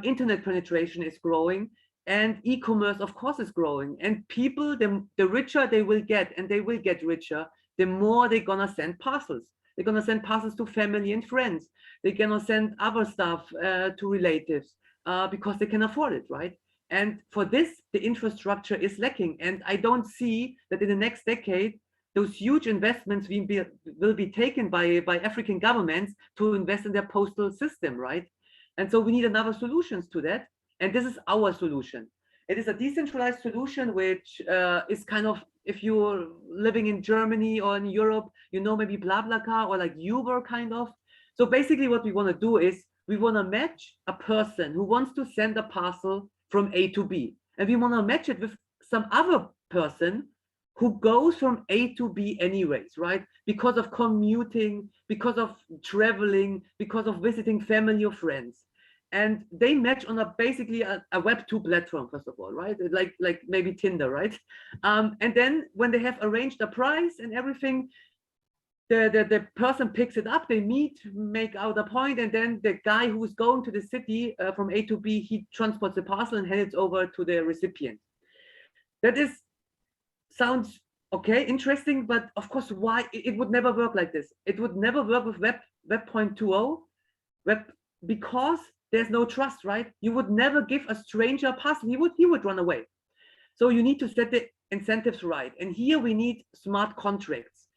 Speaker 7: internet penetration is growing, and e-commerce, of course, is growing. And people, the richer they will get, and they will get richer, the more they're gonna send parcels. They're gonna send parcels to family and friends. They're gonna send other stuff to relatives because they can afford it, right? And for this, the infrastructure is lacking. And I don't see that in the next decade, those huge investments will be taken by African governments to invest in their postal system, right? And so we need another solutions to that. And this is our solution. It is a decentralized solution, which is kind of, if you're living in Germany or in Europe, you know, maybe BlaBlaCar or like Uber kind of. So basically what we want to do is we want to match a person who wants to send a parcel from A to B. And we want to match it with some other person who goes from A to B anyways, right? Because of commuting, because of traveling, because of visiting family or friends. And they match on basically a Web2 platform, first of all, right? Like maybe Tinder, right? And then when they have arranged a price and everything, the person picks it up, they meet, make out a point, and then the guy who is going to the city from A to B, he transports the parcel and hands it over to the recipient. That sounds okay, interesting, but of course, why it would never work like this? It would never work with Web 2.0, because there's no trust, right? You would never give a stranger a parcel. He would run away. So you need to set the incentives right. And here we need smart contracts,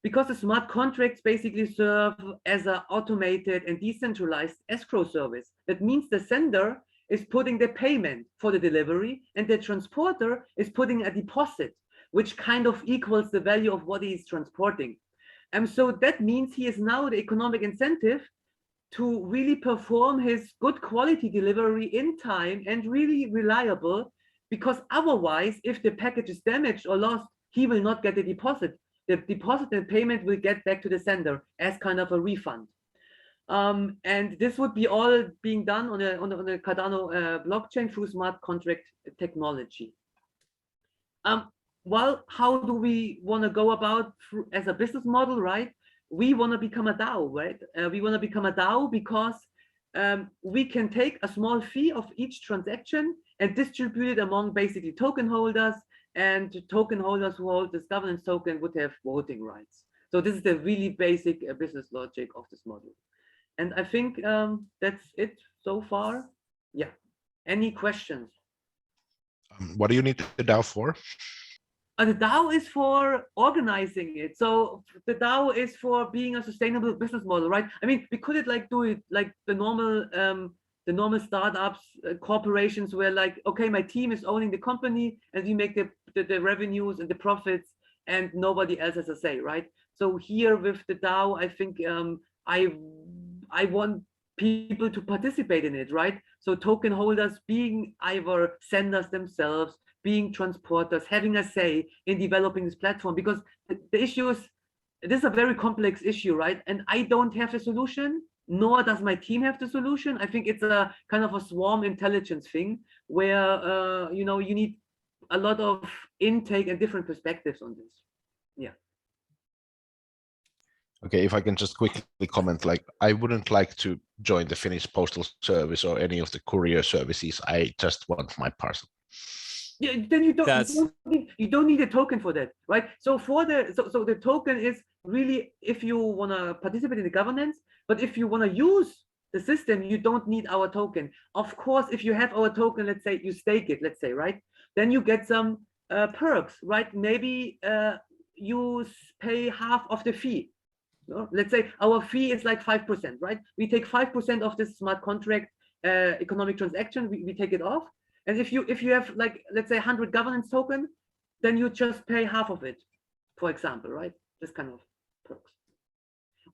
Speaker 7: because the smart contracts basically serve as an automated and decentralized escrow service. That means the sender is putting the payment for the delivery and the transporter is putting a deposit, which kind of equals the value of what he is transporting. And so that means he is now the economic incentive to really perform his good quality delivery in time and really reliable, because otherwise, if the package is damaged or lost, he will not get the deposit. The deposit and payment will get back to the sender as kind of a refund. And this would be all being done on the Cardano blockchain through smart contract technology. Well, how do we want to go about as a business model, right? We want to become a DAO, right? We want to become a DAO because we can take a small fee of each transaction and distribute it among basically token holders, and token holders who hold this governance token would have voting rights. So this is the really basic business logic of this model. And I think that's it so far. Yeah. Any questions?
Speaker 9: What do you need the DAO for?
Speaker 7: The DAO is for organizing it. So the DAO is for being a sustainable business model, right? I mean, we could do it like the normal startups, corporations, where like, okay, my team is owning the company and we make the revenues and the profits and nobody else has a say, right? So here with the DAO, I think I want people to participate in it, right? So token holders being either senders themselves, being transporters, having a say in developing this platform, because the issue is, this is a very complex issue, right? And I don't have the solution, nor does my team have the solution. I think it's a kind of a swarm intelligence thing where, you know, you need a lot of intake and different perspectives on this. Yeah.
Speaker 9: Okay, if I can just quickly comment, like I wouldn't like to join the Finnish Postal Service or any of the courier services. I just want my parcel.
Speaker 7: Yeah, then you don't need a token for that, right? So for so the token is really if you want to participate in the governance, but if you want to use the system, you don't need our token. Of course, if you have our token, let's say you stake it, let's say, right? Then you get some perks, right? Maybe you pay half of the fee. No? Let's say our fee is like 5%, right? We take 5% of this smart contract economic transaction, we take it off. And if you have like, let's say 100 governance token, then you just pay half of it, for example, right? This kind of perks.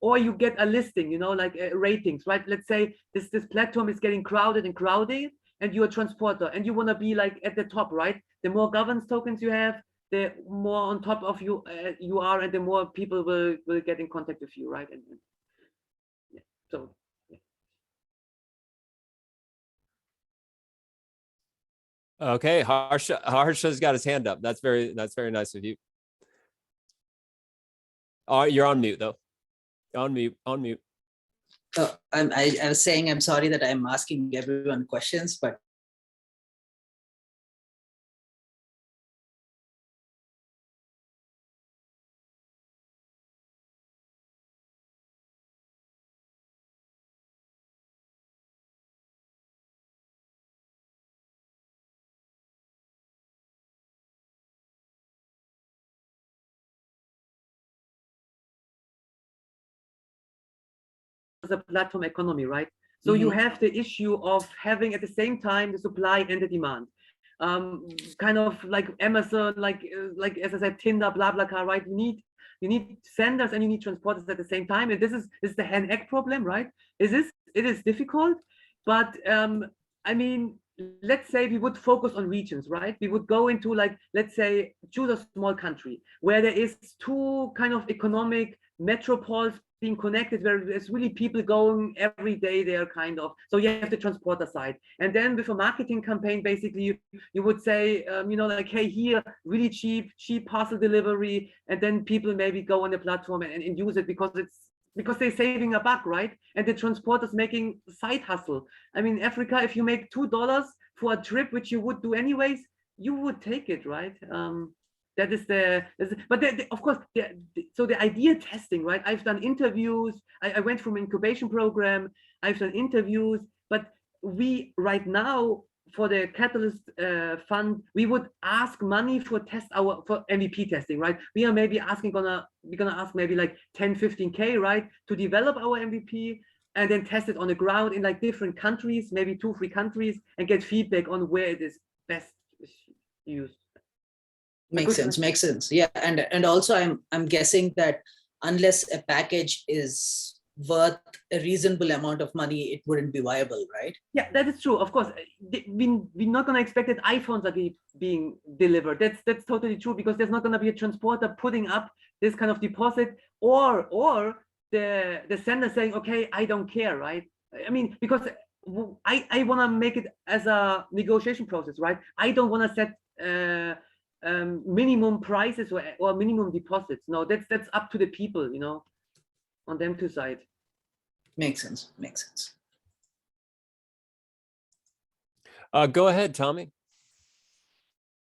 Speaker 7: Or you get a listing, you know, like ratings, right? Let's say this platform is getting crowded, and you're a transporter and you want to be like at the top, right? The more governance tokens you have, the more on top of you you are, and the more people will get in contact with you, right? And yeah, so.
Speaker 1: Okay, Harsha's got his hand up. That's very nice of you. You're on mute though. On mute.
Speaker 4: Oh, I was saying I'm sorry that I'm asking everyone questions, but
Speaker 7: the platform economy, right? So you have the issue of having at the same time the supply and the demand. Kind of like Amazon, like as I said, Tinder, BlaBlaCar, right? You need senders and you need transporters at the same time, and this is the hen-egg problem, right? It is difficult, but I mean, let's say we would focus on regions, right? We would go into, like, let's say, choose a small country where there is two kind of economic metropoles being connected, where there's really people going every day there, kind of. So you have the transporter side, and then with a marketing campaign, basically you would say, you know, like, hey, here, really cheap parcel delivery, and then people maybe go on the platform and use it because they're saving a buck, right? And the transporter's making side hustle. I mean, Africa, if you make $2 for a trip, which you would do anyways, you would take it, right? That is but of course, so the idea testing, right? I've done interviews. I went from an incubation program. I've done interviews, but we right now, for the Catalyst fund, we would ask money for MVP testing, right? We are maybe we're gonna ask maybe like 10, 15K, right, to develop our MVP and then test it on the ground in like different countries, maybe 2-3 countries, and get feedback on where it is best used.
Speaker 4: makes sense. Yeah, and also I'm guessing that unless a package is worth a reasonable amount of money, it wouldn't be viable, right?
Speaker 7: Yeah, that is true. Of course, we're not going to expect that iPhones are being delivered. That's totally true, because there's not going to be a transporter putting up this kind of deposit, or the sender saying, okay, I don't care, right? I mean, because I want to make it as a negotiation process, right? I don't want to set minimum prices or minimum deposits. No, that's up to the people, you know, on them to decide.
Speaker 4: Makes sense.
Speaker 1: Go ahead, Tomi.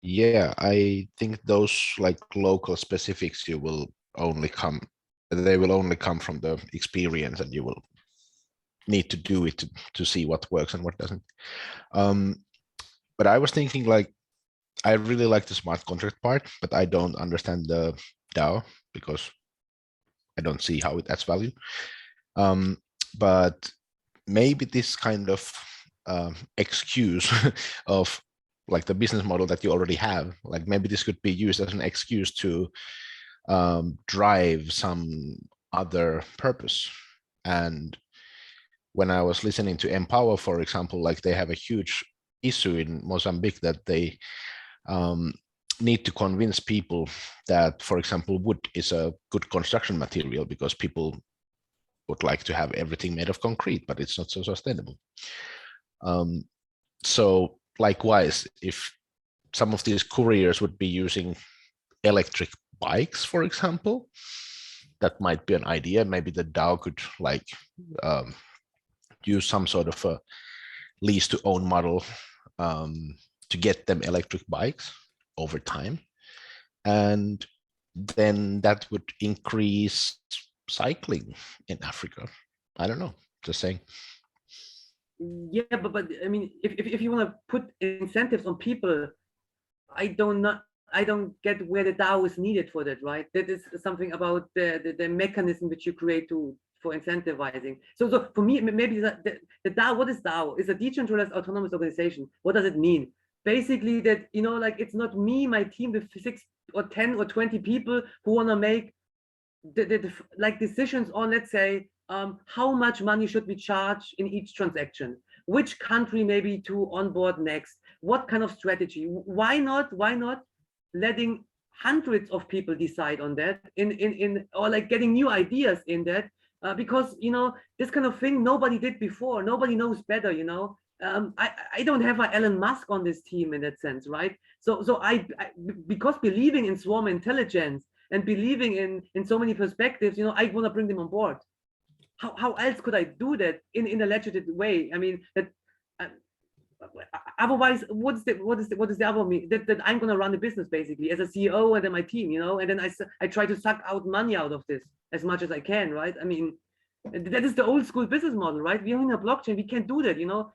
Speaker 9: Yeah, I think those like local specifics they will only come from the experience, and you will need to do it to see what works and what doesn't. But I was thinking, like, I really like the smart contract part, but I don't understand the DAO because I don't see how it adds value. But maybe this kind of excuse of like the business model that you already have, like maybe this could be used as an excuse to drive some other purpose. And when I was listening to Empower, for example, like they have a huge issue in Mozambique that they need to convince people that, for example, wood is a good construction material, because people would like to have everything made of concrete, but it's not so sustainable. So likewise, if some of these couriers would be using electric bikes, for example, that might be an idea. Maybe the DAO could like use some sort of a lease to own model to get them electric bikes over time. And then that would increase cycling in Africa. I don't know, just saying.
Speaker 7: Yeah, but I mean, if you want to put incentives on people, I don't get where the DAO is needed for that, right? That is something about the mechanism which you create for incentivizing. So for me, maybe the DAO, what is DAO? It's a decentralized autonomous organization. What does it mean? Basically that, you know, like it's not me, my team with 6 or 10 or 20 people who want to make like decisions on, let's say, how much money should we charge in each transaction, which country maybe to onboard next, what kind of strategy. Why not letting hundreds of people decide on that or like getting new ideas in that, because, you know, this kind of thing nobody did before, nobody knows better, you know. I don't have an Elon Musk on this team in that sense, right? So I because believing in swarm intelligence and believing in so many perspectives, you know, I want to bring them on board. How else could I do that in a legitimate way? I mean, that otherwise, what is the other me that I'm going to run the business basically as a CEO and then my team, you know, and then I try to suck out money out of this as much as I can, right? I mean, that is the old school business model, right? We are in a blockchain, we can't do that, you know.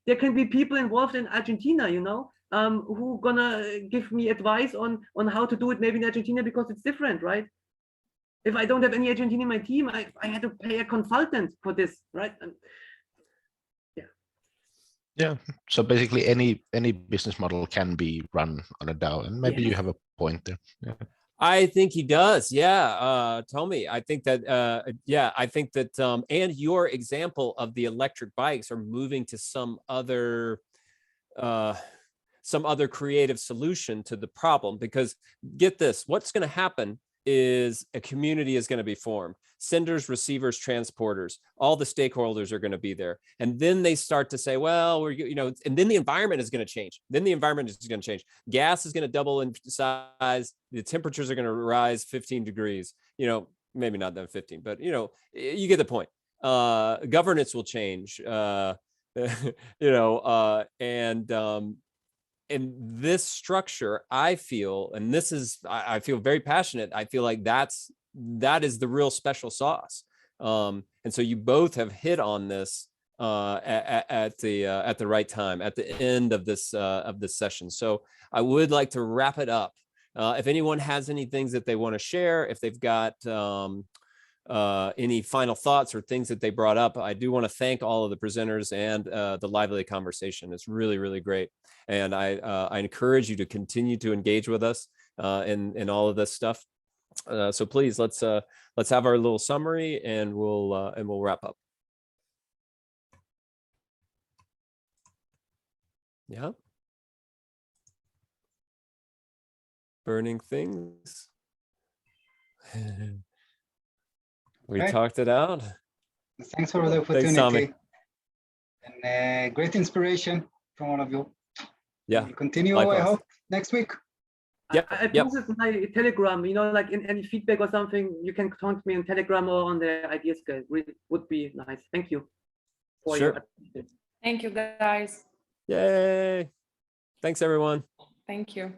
Speaker 7: There can be people involved in Argentina, you know, who gonna give me advice on how to do it maybe in Argentina because it's different, right? If I don't have any Argentina in my team, I had to pay a consultant for this, right?
Speaker 9: Yeah. So basically, any business model can be run on a DAO, and maybe you have a point there. Yeah.
Speaker 1: I think he does. Yeah. Tomi, I think that, I think that, and your example of the electric bikes are moving to some other creative solution to the problem, because get this, what's going to happen is a community is going to be formed. Senders, receivers, transporters, all the stakeholders are going to be there. And then they start to say, well, and then the environment is going to change. Gas is going to double in size. The temperatures are going to rise 15 degrees, you know, maybe not that 15, but you know, you get the point. Governance will change, and this structure, I feel, and this is, I feel very passionate. I feel like that is the real special sauce. And so you both have hit on this at the right time, at the end of this session. So I would like to wrap it up. If anyone has any things that they want to share, if they've got any final thoughts or things that they brought up, I do want to thank all of the presenters and the lively conversation. It's really, really great. And I encourage you to continue to engage with us in all of this stuff. So please, let's have our little summary, and we'll wrap up. Yeah. Burning things. We talked it out.
Speaker 2: Thanks for the opportunity.
Speaker 1: Thanks,
Speaker 2: and great inspiration from all of you.
Speaker 1: Yeah.
Speaker 2: We'll continue,
Speaker 1: likewise.
Speaker 2: I hope, next week.
Speaker 7: I posted my Telegram, you know, like in any feedback or something, you can contact me on Telegram or on the ideas guide. Really would be nice. Thank you.
Speaker 1: Sure.
Speaker 5: Thank you, guys.
Speaker 1: Yay. Thanks, everyone.
Speaker 5: Thank you.